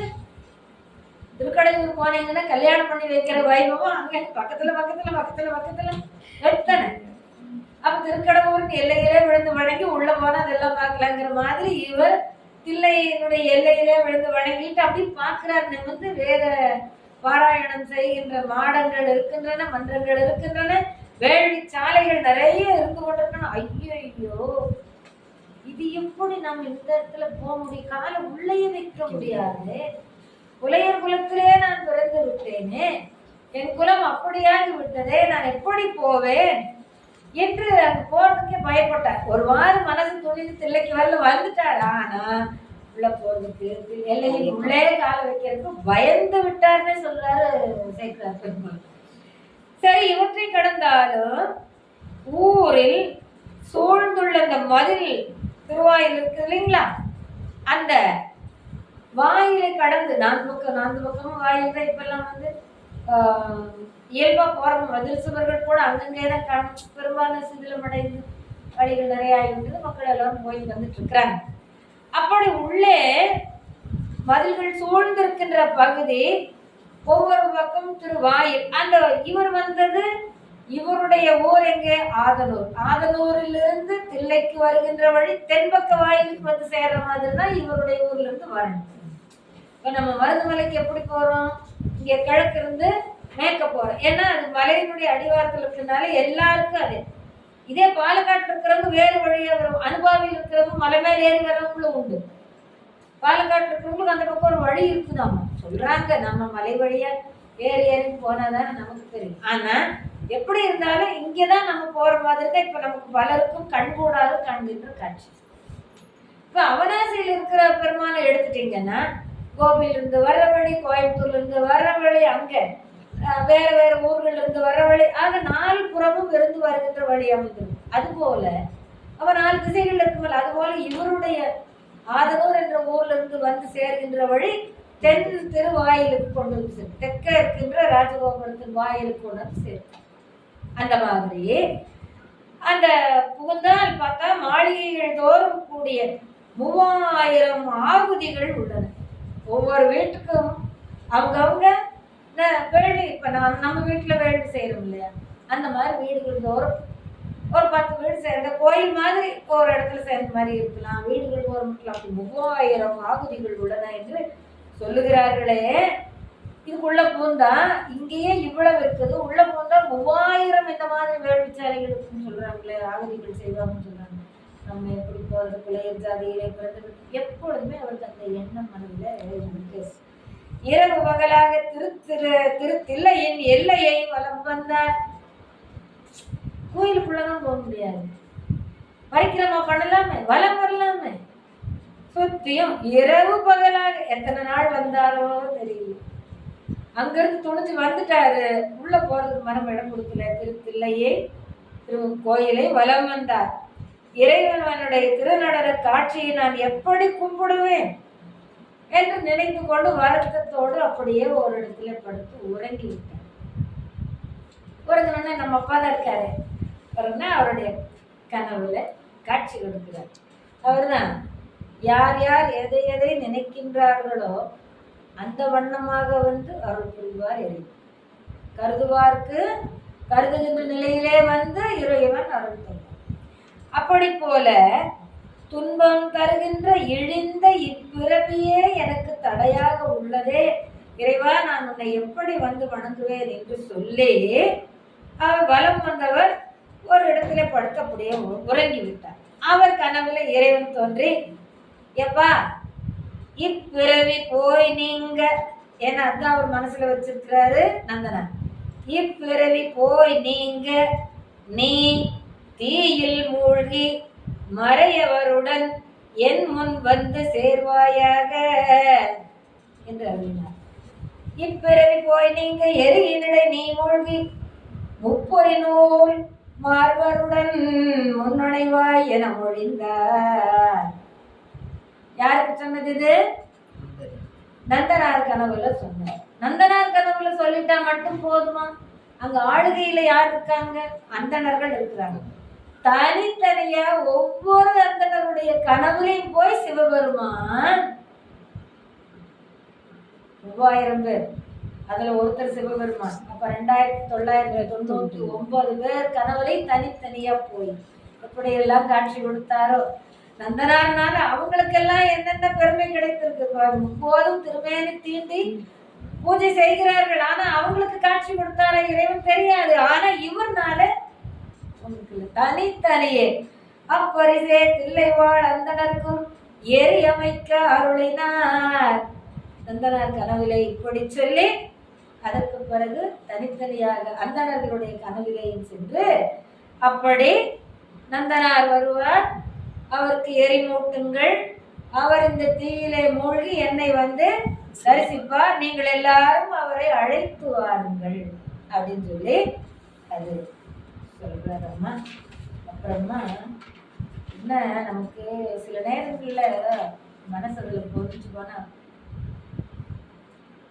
திருக்கடையூர் போனீங்கன்னா கல்யாணம் பண்ணி வைக்கிற வைபவம் அங்க பக்கத்துல பக்கத்துல பக்கத்துல பக்கத்துல எத்தனை. அப்ப திருக்கடவுரின் எல்லையிலே விழுந்து வணங்கி உள்ள போனா அதெல்லாம் பார்க்கலாங்கிற மாதிரி இவர் தில்லையினுடைய எல்லையிலே விழுந்து வணங்கிட்டு அப்படி பார்க்கிறார். நிமிர்ந்து வேத பாராயணம் செய்கின்ற மாடங்கள் இருக்கின்றன, மன்றங்கள் இருக்கின்றன, வேள்வி சாலைகள் நிறைய இருந்து கொண்டிருக்கணும். ஐயோ, இது எப்படி நம்ம இந்த இடத்துல போக முடியும்? காலை உள்ளே வைக்க முடியாது. புலையர் குலத்திலே நான் பிறந்து விட்டேனே, என் குலம் அப்படியாகி விட்டதே, நான் எப்படி போவேன் என்று அங்க போறதுக்கே பயப்பட்டார். ஒரு வாரம் மனசு துணிந்து தில்லைக்கு வந்துட்டார். ஆனா உள்ள போறதுக்கு எல்லையில் உள்ளே கால வைக்கிறதுக்கு பயந்து விட்டார்னு சொல்றாரு சேக்கரார் பெருமாள். சரி, இவற்றை கடந்தாலும் ஊரில் சூழ்ந்துள்ள அந்த மதில் திருவாயில் இருக்கு இல்லைங்களா, அந்த வாயிலை கடந்து நான்கு பக்கமும் வாயில் தான் இப்பெல்லாம் இயல்பா போற மதில் சுவர்கள் கூட அங்கங்கேதான் பெரும்பாலும் சிதிலமடைந்து வழிகள் நிறைய ஆகிவிட்டது. மக்கள் எல்லாரும் போய் வந்துட்டு இருக்கிறாங்க. அப்படி உள்ளே மதில்கள் சூழ்ந்திருக்கின்ற பகுதி ஒவ்வொரு பக்கம் திருவாயில். அந்த இவர் வந்தது, இவருடைய ஊர் எங்கே? ஆதனூர். ஆதனூரிலிருந்து தில்லைக்கு வருகின்ற வழி தென்பக்க வாயிலுக்கு வந்து சேர்ற மாதிரி தான் இவருடைய ஊர்ல இருந்து வரணும். இப்ப நம்ம மருதுமலைக்கு எப்படி போறோம்? இங்க கிழக்கு இருந்து மேற்க போறோம். ஏன்னா அது மலையினுடைய அடிவாரத்தில் இருக்கிறதுனால எல்லாருக்கும் அது. இதே பாலக்காட்டில் இருக்கிறவங்க வேறு வழியா வரும், அனுபாவியில் இருக்கிறவங்க மலை மேல ஏறி வரவங்களும் உண்டு. பாலக்காட்டில் இருக்கிறவங்களுக்கு அந்த பக்கம் ஒரு வழி இருக்குதாமா சொல்றாங்க. நம்ம மலை வழியா ஏறி போனாதானே நமக்கு தெரியும். ஆனா எப்படி இருந்தாலும் இங்கதான் நம்ம போற மாதிரி தான் இப்ப நமக்கு பலருக்கும் கண்கூடாக காண்கின்ற காட்சி. இப்ப அவனாசியில் இருக்கிற பெருமானை எடுத்துட்டீங்கன்னா கோபில இருந்து வர்ற வழி, கோயம்புத்தூர்ல இருந்து வர்ற வழி, அங்க வேற வேற ஊர்கள்ல இருந்து வர்ற வழி, ஆக 4 புறமும் இருந்து வருகின்ற வழி அமைந்திருக்கு. அது போல அவன் 4 திசைகள் இருக்குமல்ல, அது போல இவருடைய ஆதனூர் என்ற ஊர்ல இருந்து வந்து சேர்கின்ற வழி தென் திருவாயிலுக்கு கொண்டு வந்து சேரும். தெற்க இருக்கின்ற ராஜகோபுரத்தின் வாயிலுக்கு கொண்டு வந்து சேரும். அந்த மாதிரி அந்த புகுந்தால் பார்த்தா மாளிகைகள் தோறும் கூடிய 3000 ஆகுதிகள் உள்ளன. ஒவ்வொரு வீட்டுக்கும் அவங்கவுங்க வேள்வி, இப்ப நம்ம வீட்டுல வேள்வி செய்யறோம் இல்லையா, அந்த மாதிரி வீடுகள் தோறும் ஒரு 10 வீடு சேர்ந்த கோயில் மாதிரி ஒரு இடத்துல சேர்ந்த மாதிரி இருக்கலாம். வீடுகள் தோறும் 3000 ஆகுதிகள் உள்ளன என்று சொல்லுகிறார்களே. இதுக்குள்ள பூந்தா இங்கேயே இவ்வளவு இருக்குது, உள்ள பூந்தா 3000 இந்த மாதிரி வேள்விச்சாலைகள் இருக்குன்னு சொல்றாங்களே, ஆகுதிகள் செய்வாங்கன்னு சொல்றாங்க. நம்ம எப்படி போறது? பிள்ளையர் ஜாதியிலே பிறந்து எப்பொழுதுமே அவருக்கு அந்த எண்ணம் மனதில். இரவு பகலாக திருத்தில்லையின் எல்லையை வலம் வந்தார். கோயிலுக்குள்ளதான் போக முடியாது, பரிக்கிரமா பண்ணலாமே, வலம் வரலாமே. சுத்தியும் இரவு பகலாக எத்தனை நாள் வந்தாரோ தெரியல. அங்கிருந்து துணிஞ்சு வந்துட்டாரு. உள்ள போறதுக்கு மனம் இடம் கொடுக்கல. திருத்தில்லையே கோயிலை வலம் வந்தார். இறைவனுடைய திருநடன காட்சியை நான் எப்படி கும்பிடுவேன் என்று நினைத்து கொண்டு வருத்தத்தோடு அப்படியே ஒரு இடத்துல படுத்து உறங்கி விட்டார். உறங்கினோடனே நம்ம அப்பா தான் இருக்காரு. அவருடைய கனவுல காட்சி கொடுக்கிறார். அவர்தான் யார் யார் எதை எதை நினைக்கின்றார்களோ அந்த வண்ணமாக வந்து அருள் புரிவார். கருதுவார்க்கு கருதுகின்ற நிலையிலே வந்து இறைவன் அருள் தருவார். அப்படி போல துன்பம் தருகின்ற இழிந்த இப்பிறவியே எனக்கு தடையாக உள்ளதே, இறைவா நான் உன்னை எப்படி வந்து வணங்குவேன் என்று சொல்லி அவர் வலம் வந்தவர் ஒரு இடத்துல படுத்தப்படியே உறங்கி விட்டார். அவர் கனவுல இறைவன் தோன்றி, எப்பா இப்பிறவி போய் நீங்க, ஏன்னா அதுதான் அவர் மனசுல வச்சிருக்கிறாரு நந்தனா, இப்பிறவி போய் நீங்க நீ தீயில் மூழ்கி மறையவருடன் என் முன் வந்து சேர்வாயாக என்று அருளினார். இப்பிறவி போய் நீங்க எரியினடை நீ மூழ்கி முப்பொறி நூல் மார்பருடன் முன்னுணைவாய் என மொழிந்தார். யாருக்கு சொன்னது இது? நந்தனார் கனவுல சொன்னார். நந்தனார் கனவுல சொல்லிட்டா மட்டும் போதுமா? அங்க ஆளுகையில யார் இருக்காங்க? அந்தணர்கள் இருக்கிறாங்க. தனித்தனியா ஒவ்வொரு அந்தணருடைய கனவுலையும் போய் சிவபெருமான் 3000 பேர், அதுல ஒருத்தர் சிவபெருமான். அப்ப 2999 பேர் கனவுலை தனித்தனியா போய் எப்படியெல்லாம் காட்சி கொடுத்தாரோ. நந்தனார்னால அவங்களுக்கெல்லாம் என்னென்ன பெருமை கிடைத்திருக்கு. முப்போதும் திருமேனி தீண்டி பூஜை செய்கிறார்கள். ஆனா அவங்களுக்கு காட்சி கொடுத்தார இறைவன் தெரியாது. ஆனா இவர்னால தனித்தனியே அப்பரிசே தில்லைவாழ் அந்தனருக்கும் எரி அமைக்க அருளினார். நந்தனார் கனவிலை இப்படி சொல்லி அதற்கு பிறகு தனித்தனியாக அந்தணர்களுடைய கனவிலையும் சென்று அப்படி நந்தனார் வருவார். அவருக்கு எரிமூட்டுங்கள், அவர் இந்த தீயிலே மூழ்கி என்னை வந்து தரிசிப்பார், நீங்கள் எல்லாரும் அவரை அழைத்து வாருங்கள் அப்படின்னு சொல்லி அது சொல்றாரம்மா. அப்புறமா என்ன நமக்கு சில நேரங்கள்ல மனசுல பொறிச்சு போனா,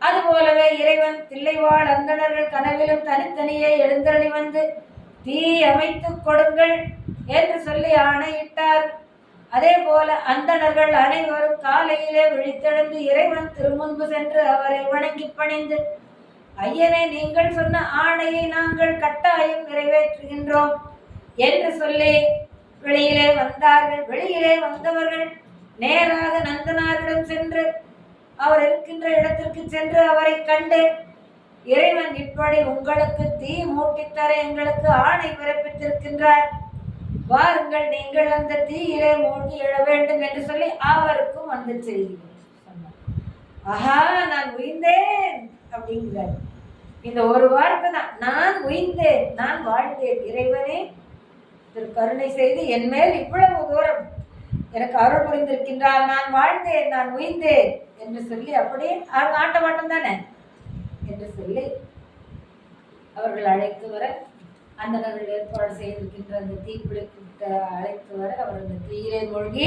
அது போலவே இறைவன் தில்லைவாழ் அந்தணர்கள் கனவிலும் தனித்தனியே எழுந்தருளி வந்து தீ அமைத்து கொடுங்கள் என்று சொல்லி ஆணையிட்டார். அதே போல அந்தணர்கள் அனைவரும் காலையிலே விழித்தெழுந்து இறைவன் திருமுன்பு சென்று அவரை வணங்கி பணிந்து, ஐயனே, நீங்கள் சொன்ன ஆணையை நாங்கள் கட்டாயம் நிறைவேற்றுகின்றோம் என்று சொல்லி வெளியிலே வந்தார்கள். வெளியிலே வந்தவர்கள் நேராக நந்தனாரிடம் சென்று அவர் இருக்கின்ற இடத்திற்கு சென்று அவரை கண்டு, இறைவன் இப்படி உங்களுக்கு தீ மூட்டித்தர எங்களுக்கு ஆணை பிறப்பித்திருக்கின்றார், வாருங்கள், நீங்கள் அந்த தீயிலே மூழ்கி எழ வேண்டும் என்று சொல்லி அவருக்கும் அந்த செய்தி சொன்னார். ஆஹா, நான் உயிர்ந்தேன் அப்படிங்கிறார். இந்த ஒரு வார்த்தை தான், நான் உயிர்ந்தேன், நான் வாழ்ந்தேன், இறைவனே திரு கருணை செய்து என் மேல் இவ்வளவு தூரம் எனக்கு அருள் புரிந்திருக்கின்றார், நான் வாழ்ந்தேன், நான் உயிர்ந்தேன் என்று சொல்லி அப்படியே ஆட்ட மாட்டோம் தானே என்று சொல்லி அவர்கள் அழைத்து வர, அந்தணர்கள் ஏற்பாடு செய்திருக்கின்ற அந்த தீக்குளிக்க அழைத்து வர அவர் அந்த தீயிலே மூழ்கி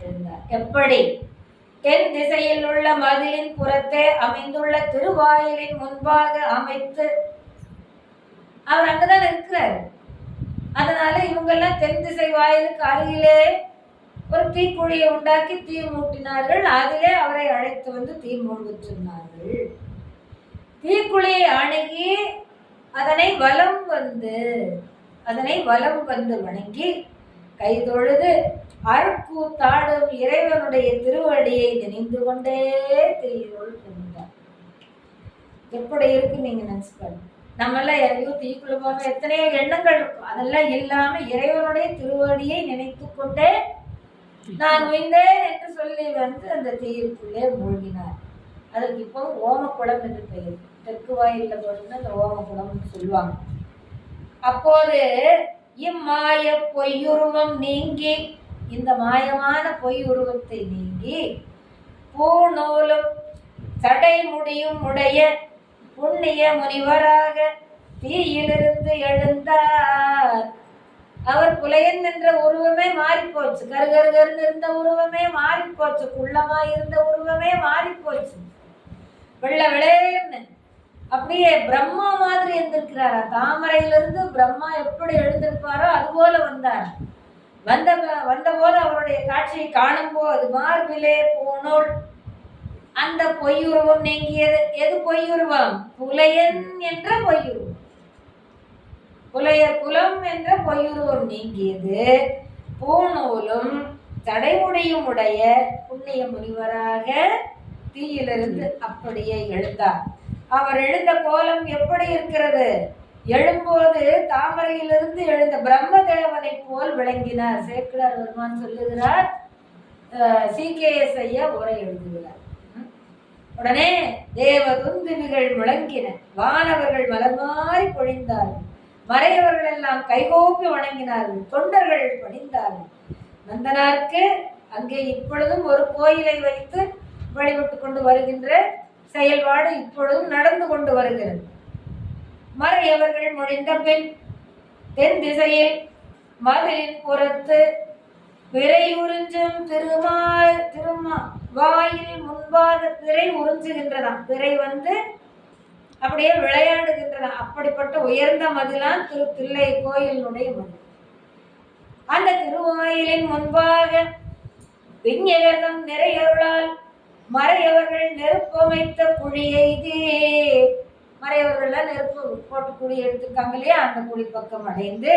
இருந்தார். எப்படி? தென் திசையில் உள்ள மதிலின் புறத்தே அமைந்துள்ள திருவாயிலின் முன்பாக அமைத்து அவர் அங்கதான் இருக்கிறார். அதனால இவங்கெல்லாம் தென் திசை வாயிலுக்கு அருகிலே ஒரு தீக்குழியை உண்டாக்கி தீ மூட்டினார்கள். அதிலே அவரை அழைத்து வந்து தீ மூழ்கச் சொன்னார்கள். தீக்குழியை அணுகி அதனை வலம் வந்து வணங்கி கைதொழுது அருட்கூத்தாடும் இறைவனுடைய திருவடியை நினைந்து கொண்டே தீயுள் இருந்தார். எப்படி இருக்கு நீங்க நினைச்சு பாருங்க. நம்மெல்லாம் எதையோ தீக்குள்ள போக எத்தனையோ எண்ணங்கள் இருக்கும், அதெல்லாம் இல்லாம இறைவனுடைய திருவடியை நினைத்து கொண்டே நான் உயிர்ந்தேன் என்று சொல்லி வந்து அந்த தீயிற்குள்ளே மூழ்கினார். அதற்கு இப்போ ஓமக்குளம் என்று பெயர். தெற்கு வாயில போடுறது அந்த ஓமக்குளம்னு சொல்லுவாங்க. அப்போது இம்மாய பொய்யுருவம் நீங்கி, இந்த மாயமான பொய் உருவத்தை நீங்கி, பூநூலும் சடை முடியும் உடைய புண்ணிய முனிவராக தீயிலிருந்து எழுந்தார். அவர் புலையன் என்ற உருவமே மாறிப்போச்சு. கருகருகருன்னு இருந்த உருவமே மாறிப்போச்சு. குள்ளமாய் இருந்த உருவமே மாறிப்போச்சு. வெள்ள விளையன்னு அப்படியே பிரம்மா மாதிரி எழுந்திருக்கிறாரா. தாமரையிலிருந்து பிரம்மா எப்படி எழுந்திருப்பாரோ அது போல வந்தார். வந்தபோது அவருடைய காட்சியை காணும் போது மார்பிலே பூநூல், அந்த பொய்யுருவம் நீங்கியது. எது பொய்யுருவம்? புலையன் என்ற பொய்யுருவம், புலையர் குலம் என்ற பொய்யுருவம் நீங்கியது. பூநூலும் தடைமுடியும் உடைய புண்ணிய முனிவராக தீயிலிருந்து அப்படியே எழுந்தார். அவர் எழுந்த கோலம் எப்படி இருக்கிறது? எழும்போது தாமரையிலிருந்து எழுந்த பிரம்மதேவனை போல் விளங்கினார். சேக்கிழார் பெருமான் சொல்லுகிறார், CKS ஐயா உரை எழுதுகிறார். உடனே தேவதுந்துவிகள் முழங்கின, வானவர்கள் மலர்மாறி பொழிந்தார்கள், மறையவர்கள் எல்லாம் கைகோப்பி வணங்கினார்கள், தொண்டர்கள் பணிந்தார்கள். நந்தனாருக்கு அங்கே இப்பொழுதும் ஒரு கோயிலை வைத்து வழிபட்டு கொண்டு வருகின்ற செயல்பாடு இப்பொழுதும் நடந்து கொண்டு வருகிறது. மறையவர்கள் முடிந்த பின் தென் திசையில் மதிலின் புறத்து பிறை உறிஞ்சும் வாயில் முன்பாக பிறை உறிஞ்சுகின்றதாம். பிறை வந்து அப்படியே விளையாடுகின்றன. அப்படிப்பட்ட உயர்ந்த மதிலாம் தில்லை கோயிலினுடைய மதில். அந்த திருவாயிலின் முன்பாக விஞ்ஞவேதம் நிறையருளால் மறையவர்கள் நெருப்பமைத்த குழியெய்தே, மறையவர்கள் நெருப்பு போட்டு குழி எடுத்துருக்காங்க இல்லையா, அந்த குழி பக்கம் அடைந்து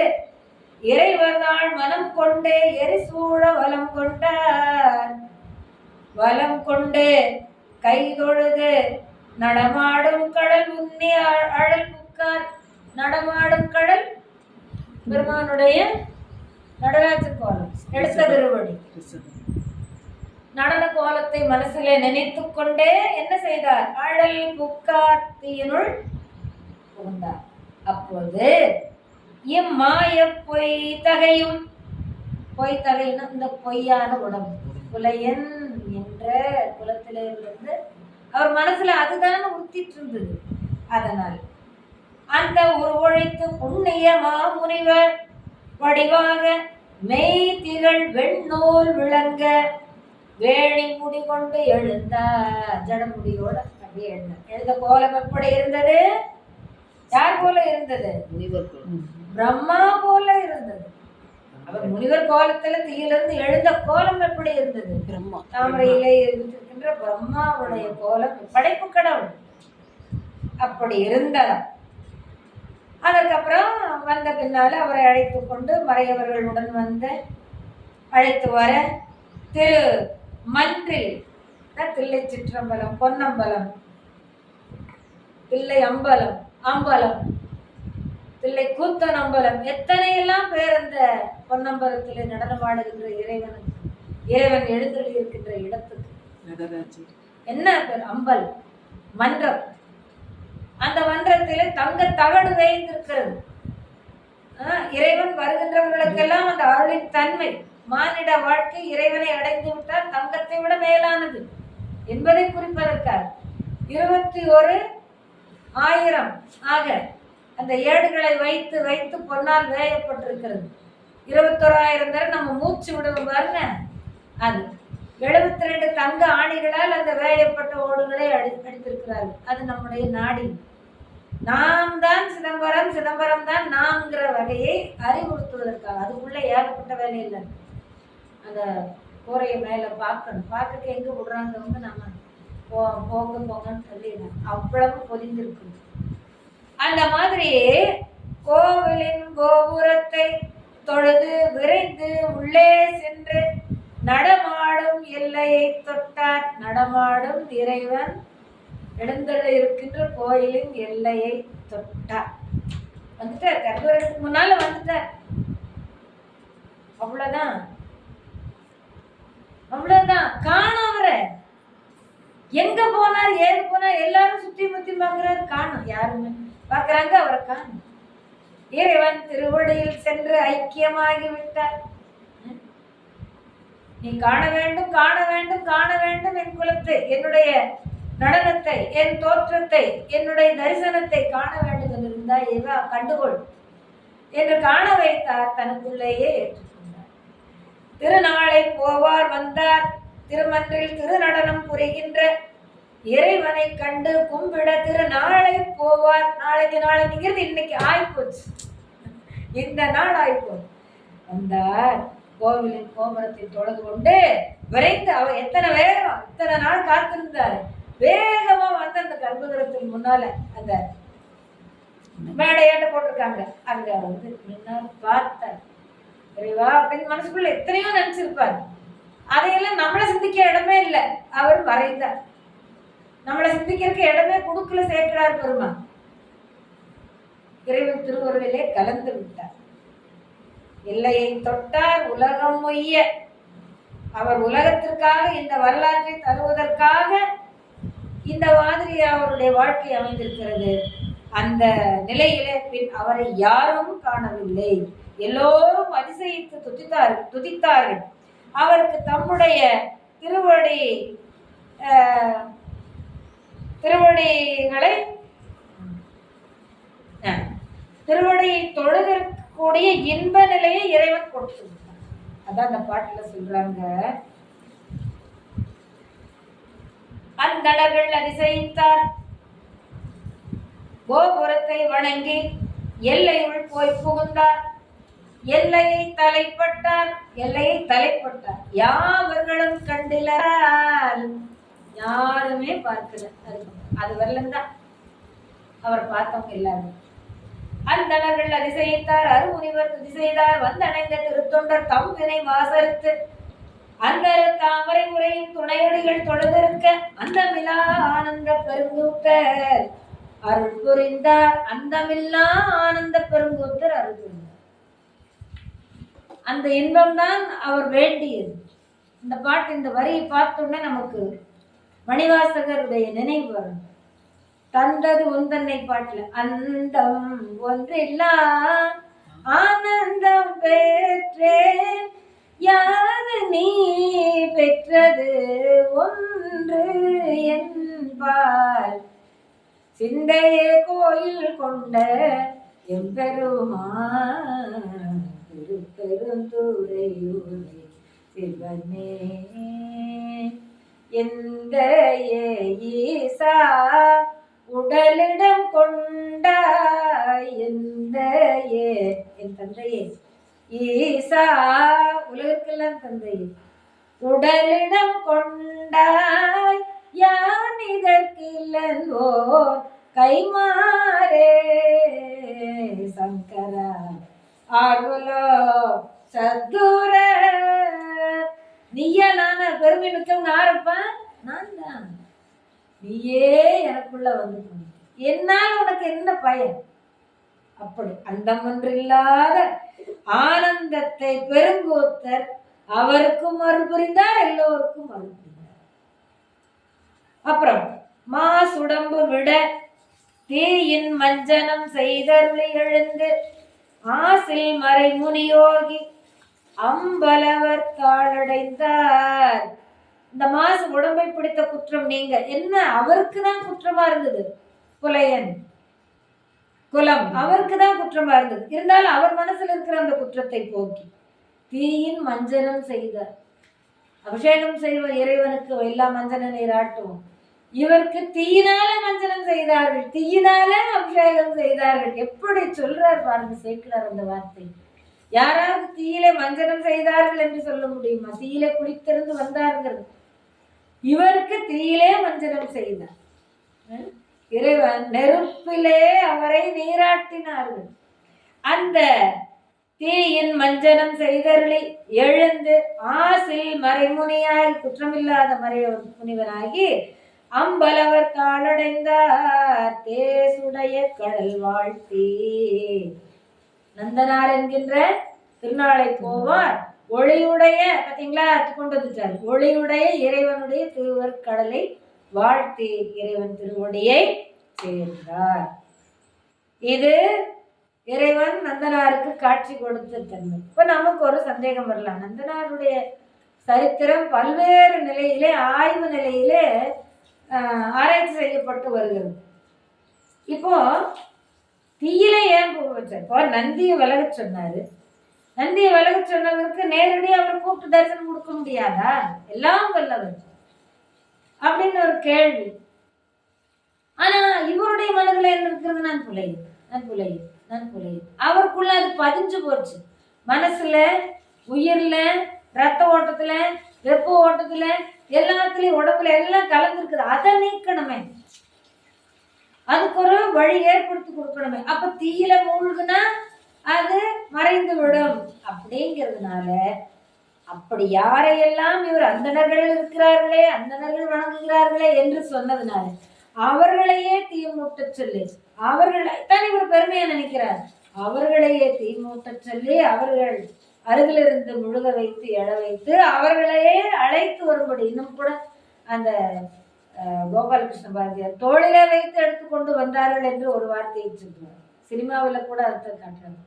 இறைவர்தாள் மனம் கொண்டு எரிசூழ வலம் கொண்டார். வலம் கொண்டு கைதொழுது நடமாடும் கடல் உன்னி அழல் புக்கார். நடமாடும் கடல் பெருமானுடைய நடராஜ கோலம் எடுத்த திருவடி. நடன கோலத்தை மனசிலே நினைத்து கொண்டே என்ன செய்தார்? அழல் புக்கார் தீயினுள் புகுந்தார். அப்போது இம்மாய பொய் தகையும், பொய் தகையினா இந்த பொய்யான உடம்பு, புலையன் என்ற குலத்திலே இருந்து அவர் மனசுல அதுதான் உறுத்திட்டு இருந்தது. அதனால் அந்த உருவழித்து புண்ணிய மாமுனிவர் வடிவாக மெய் திகழ் வெண்ணூல் விளங்க வேணி முடி கொண்டு எழுந்தார். ஜடமுடியோட அப்படியே எழுந்தார். எழுந்த கோலம் எப்படி இருந்தது? யார் போல இருந்தது? முனிவர் பிரம்மா போல இருந்தது. அவர் முனிவர் கோலத்துல தீயிலிருந்து எழுந்த கோலம் எப்படி இருந்தது? பிரம்மா தாமரையிலே இருக்கின்ற பிரம்மாவுடைய கோலம், படைப்பு கடவுள் அப்படி இருந்ததா. அதற்கப்புறம் வந்த பின்னால அவரை அழைத்து கொண்டு மறையவர்களுடன் வந்து அழைத்து வர திரு மன்றில் தில்லை சிற்றம்பலம், பொன்னம்பலம், தில்லை அம்பலம், அம்பலம், தில்லை கூத்தன் அம்பலம், எத்தனை எல்லாம் பேர் அந்த பொன்னம்பலத்திலே நடனமாடுகின்ற இறைவனுக்கு, இறைவன் எழுந்தருளி இருக்கின்ற இடத்துக்கு என்ன பேர்? அம்பல் மன்றம். அந்த மன்றத்திலே தங்க தகடு வைத்திருக்கிறது. இறைவன் வருகின்றவர்களுக்கெல்லாம் அந்த அருளின் தன்மை, மானிட வாழ்க்கை இறைவனை அடைந்து விட்டால் தங்கத்தை விட மேலானது என்பதை குறிப்பதற்காக 21,000 ஆக அந்த ஏடுகளை வைத்து வைத்து பொன்னால் வேயப்பட்டிருக்கிறது. 21,000 தடவை நம்ம மூச்சு விடுவோம் பாருங்க, அது 72 தங்க ஆணிகளால் அந்த வேயப்பட்ட ஓடுகளை அடித்திருக்கிறார்கள். அது நம்முடைய நாடி. நாம் தான் சிதம்பரம், சிதம்பரம் தான் நாம்ங்கிற வகையை அறிவுறுத்துவதற்காக. அதுக்குள்ள ஏகப்பட்ட வேலை இல்லை. அந்த கூரையை மேலே பார்க்கணும், பார்க்க எங்கே விடுறாங்க வந்து நம்ம போங்க போங்கன்னு சொல்லிடுறோம். அவ்வளவு பொதிந்திருக்கு. அந்த மாதிரி கோவிலின் கோபுரத்தை தொழுது விரைந்து உள்ளே சென்று நடமாடும் எல்லையை தொட்டார். நடமாடும் இறைவன் எழுந்தருளி இருக்கின்ற கோயிலின் எல்லையை தொட்டார். வந்துட்டார், கற்பூரத்துக்கு முன்னால வந்துட்டார். அவ்வளவுதான், அவ்வளவுதான். காணும் அவரை. எங்க போனார், ஏது போனார், எல்லாரும் சுத்தி முத்தி பாக்குறாரு, காணும். யாருமே பாக்குறாங்க, அவரை காணும். இறைவன் திருவடியில் சென்று ஐக்கியமாகி விட்டார். நீ காண வேண்டும், காண வேண்டும், காண வேண்டும் என் குலத்தை, என்னுடைய நடனத்தை, என் தோற்றத்தை, என்னுடைய தரிசனத்தை காண வேண்டும் என்று இருந்தால் ஏவா கண்டுகொள் என்று காண வைத்தார். தனக்குள்ளேயே ஏற்றுக்கொண்டார். திருநாளை போவார் வந்தார். திருமன்றில் திருநடனம் புரிகின்ற இறைவனை கண்டு கும்பிட திருநாளை போவார். நாளைக்கு இன்னைக்கு ஆய்போச்சு, இந்த நாள் ஆய்போச்சு. வந்தார், கோவிலின் கோபுரத்தை தொழுது கொண்டு விரைந்து, அவர் எத்தனை வேகம், இத்தனை நாள் காத்திருந்தார். வேகமா வந்து அந்த கர்ப்பகிரகத்தின் முன்னால அந்த மேடையாட்ட போட்டிருக்காங்க, அங்க வந்து நின்னார், பார்த்தார். இறைவா அப்படின்னு மனசுக்குள்ள எத்தனையோ நினைச்சிருப்பார். அதையெல்லாம் நம்மளை சிந்திக்க இடமே இல்லை. அவர் மறைந்தார். நம்மளை சிந்திக்கிறதுக்கு இடமே கொடுக்கல சேர்க்கிறார் பெருமான். இறைவன் திருவருளிலே கலந்து விட்டார். எல்லையை தொட்டார், உலகம் மொய்ய. அவர் உலகத்திற்காக இந்த வரலாற்றை தருவதற்காக இந்த மாதிரி அவருடைய வாழ்க்கை அமைந்திருக்கிறது. அந்த நிலையிலே பின் அவரை யாரும் காணவில்லை. எல்லோரும் அதிசயித்து துதித்தார்கள். அவருக்கு தம்முடைய திருவடியை தொழுதற்கூடிய இன்ப நிலையை இறைவன் கொடுத்து. அதான் அந்த பாட்டுல சொல்றாங்க, அந்தணர்கள் அதிசயித்தார். கோபுரத்தை வணங்கி எல்லையுள் போய் புகுந்தார். எல்லையை தலைப்பட்டார். யாவர்களும் கண்டிலால், யாருமே பார்க்கல. அது வரலந்தான் அவர் பார்த்தவங்க எல்லாரும். அந்தணர்கள் அதிசயித்தார், அருமுனிவர் துதி செய்தார். வந்தடைந்த திருத்தொண்டர் தம் வினை மாசறுத்து அந்த தாமரை முறையின் துணையடிகள் தொழுதிருக்க அந்தமில்லா ஆனந்த பெருங்கூத்தர் அருள் புரிந்தார். அந்தமில்லா ஆனந்த பெருங்கூத்தர் அருள் புரிந்தார். அந்த இன்பம்தான் அவர் வேண்டியது. இந்த பாட்டு, இந்த வரியை பார்த்தோன்னே நமக்கு மணிவாசகருடைய நினைவு வரும். தந்தது உந்தன்னை பாட்டுல அந்தம் ஒன்றில்லா ஆனந்தம் பெற்றேன், யாது நீ பெற்றது ஒன்று என்பால், சிந்தையே கோயில் கொண்ட எம்பெருமான் திருப்பெருந்துறையூரே சிவனே. எந்த ஈசா உடலிடம் கொண்டாய், எந்த என் தந்தையே ஈசா உலகிற்கெல்லாம் தந்தையே உடலிடம் கொண்டாய், யான் இதற்கில்லோ கைமாறே சங்கரா அருளோ சத்துர. நீயா நான பெருமை மிக்கவங்க ஆரப்பா? நான் தான். நீயே எனக்குள்ள வந்து என்னால் உனக்கு என்ன பயன்? அப்படி அந்தமொன்றில்லாத ஆனந்தத்தை பெருங்கூத்தர் அவருக்கும் அருள் புரிந்தார், எல்லோருக்கும் அருள் புரிந்தார். அப்புறம் மாசுடம்பு விட தீயின் மஞ்சனம் செய்தருளி எழுந்து ஆசில் மறை முனியோகி அம்பலவர் தாழடைந்தார். இந்த மாசு உடம்பை பிடித்த குற்றம் நீங்க என்ன, அவருக்கு தான் குற்றமா இருந்தது. புலையன் குலம் அவருக்கு தான் குற்றமா இருந்தது. இருந்தாலும் அவர் மனசுல இருக்கிற அந்த குற்றத்தை போக்கி தீயின் மஞ்சனம் செய்தார். அபிஷேகம் செய்வோம் இறைவனுக்கு, எல்லா மஞ்சன நீர் ஆட்டுவோம். இவருக்கு தீயினால மஞ்சனம் செய்தார்கள், தீயினால அபிஷேகம் செய்தார்கள். எப்படி சொல்றார் பாருங்க சேக்கிழார் அந்த வார்த்தை. யாராவது தீயிலே மஞ்சனம் செய்தார்கள் என்று சொல்ல முடியுமா? தீயிலே குளித்திருந்து வந்தார்கள். இவருக்கு தீயிலே மஞ்சனம் செய்தார். இறைவன் நெருப்பிலே அவரை நீராட்டினார்கள். அந்த தீயின் மஞ்சனம் செய்தருளி எழுந்து ஆசில் மறைமுனியாய் குற்றமில்லாத முனிவனாகி அம்பலவர் காலடைந்தார். தேசுடைய கடல் வாழ்த்தி நந்தனார் என்கின்ற திருநாளை போவார். ஒளியுடைய பார்த்தீங்களா கொண்டு வந்துட்டார். ஒளியுடைய இறைவனுடைய திருவற்கடலை வாழ்த்தி இறைவன் திருவடியை சேர்ந்தார். இது இறைவன் நந்தனாருக்கு காட்சி கொடுத்த தன்மை. இப்ப நமக்கு ஒரு சந்தேகம் வரலாம். நந்தனாருடைய சரித்திரம் பல்வேறு நிலையிலே ஆய்வு நிலையிலே ஆராய்ச்சி செய்யப்பட்டு வருகிறது. இப்போ தீயில ஏன் போக வச்சார்? இப்போ நந்தியை விலக சொன்னாரு. நந்தியை விலக சொன்னவருக்கு நேரடியாக அவர் கூப்பிட்டு தரிசனம் கொடுக்க முடியாதா? எல்லாம் வல்லவர் அப்படின்னு ஒரு கேள்வி. ஆனா இவருடைய மனதுல என்ன இருக்கிறது? நான் புலையேன். அவருக்குள்ள அது பதிஞ்சு போச்சு. மனசுல, உயிர்ல, ரத்த ஓட்டத்துல, வெப்ப ஓட்டத்துல, எல்லாத்துலயும் உடம்புல எல்லாம் கலந்துருக்குது. அதை நீக்கணுமே, அதுக்கு ஒரு வழி ஏற்படுத்தி கொடுக்கணுமே. அப்ப தீயில மூழ்குனா அது மறைந்து விடும். அப்படிங்கிறதுனால அப்படி யாரையெல்லாம் இவர் அந்தணர்கள் இருக்கிறார்களே, அந்தணர்கள் வணங்குகிறார்களே என்று சொன்னதுனால அவர்களையே தீ மூட்ட சொல்லி, அவர்களைத்தான் இவர் பெருமையா நினைக்கிறார். அவர்களையே தீ மூட்ட சொல்லி அவர்கள் அருகிலிருந்து முழுக வைத்து எழ வைத்து அவர்களையே அழைத்து வரும்படி, இன்னும் கூட அந்த கோபாலகிருஷ்ண பாரதியார் தோளிலே வைத்து எடுத்துக்கொண்டு வந்தார்கள் என்று ஒரு வார்த்தையை சொல்றார். சினிமாவில் கூட அர்த்தம் காட்டுறாங்க.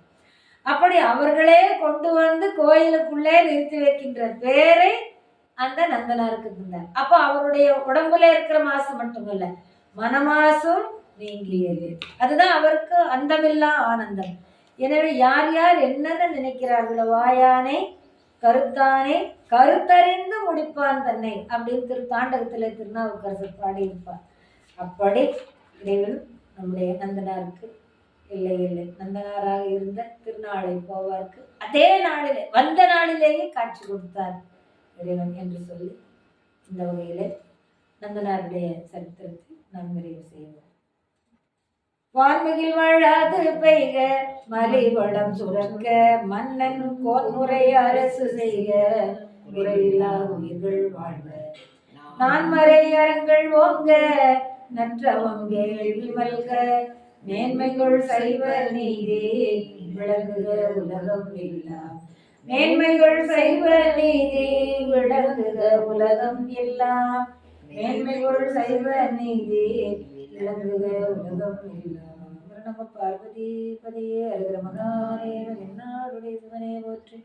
அப்படி அவர்களே கொண்டு வந்து கோயிலுக்குள்ளே நிறுத்தி வைக்கின்ற பேரை அந்த நந்தனாருக்கு இருந்தார். அப்போ அவருடைய உடம்புல இருக்கிற மாசு மட்டுமல்ல, மனமாசும் நீங்கியது. அதுதான் அவருக்கு அந்தமில்லா ஆனந்தம். எனவே யார் யார் என்னென்ன நினைக்கிறார்களோ, வாயானே கருத்தானே கருத்தறிந்து முடிப்பான் தன்னை அப்படின்னு தாண்டகத்துல திருநாவுக்கரசர் பாடியிருப்பார். அப்படி இறைவன் நம்முடைய நந்தனாருக்கு இல்லை இல்லை, நந்தனாராக இருந்த திருநாளை போவார்க்கு அதே நாளிலே வந்த நாளிலேயே காட்சி கொடுத்தார் இறைவன் என்று சொல்லி இந்த வகையிலே நந்தனாருடைய சரித்திரத்தை நாம் நிறைவு செய்வோம். வான்மிகில் வாழாது பெய்க மலிவளம் சுரக்க மன்னன் கோன்முறை அரசு செய்க குறையில்லா உயிர்கள் வாழ்க நான்மறை அறங்கள் ஓங்க நற்றவம் கேள்வி மல்க மேன்மைகள் சைவ நீதி விளங்குக உலகம் எல்லாம் மேன்மைகள் சைவ நீதி விளங்குக உலகம் எல்லாம் மேன்மைகள் சைவ நீதி விளங்குக உலகம் எல்லாம். நம பார்வதி பதியே அருகிற மகாதேவ என்னாடுடைய சிவனே போற்றி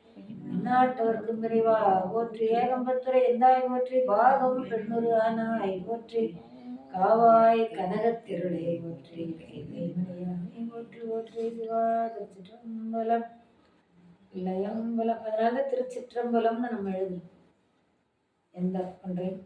எந்நாட்டவர்க்கும் விரைவா போற்றி ஏகம்பத்துரை எந்தாய் போற்றி பாகம் பெண்ணுரு ஆனாய் போற்றி காவாய் கனகத்திருளே போற்றி கைமணியானை போற்றி போற்றி சிவா திருச்சிற்றம்பலம் இல்லையம்பலம். அதனால திருச்சிற்றம்பலம்னு நம்ம எழுதணும் எந்த ஒன்றையும்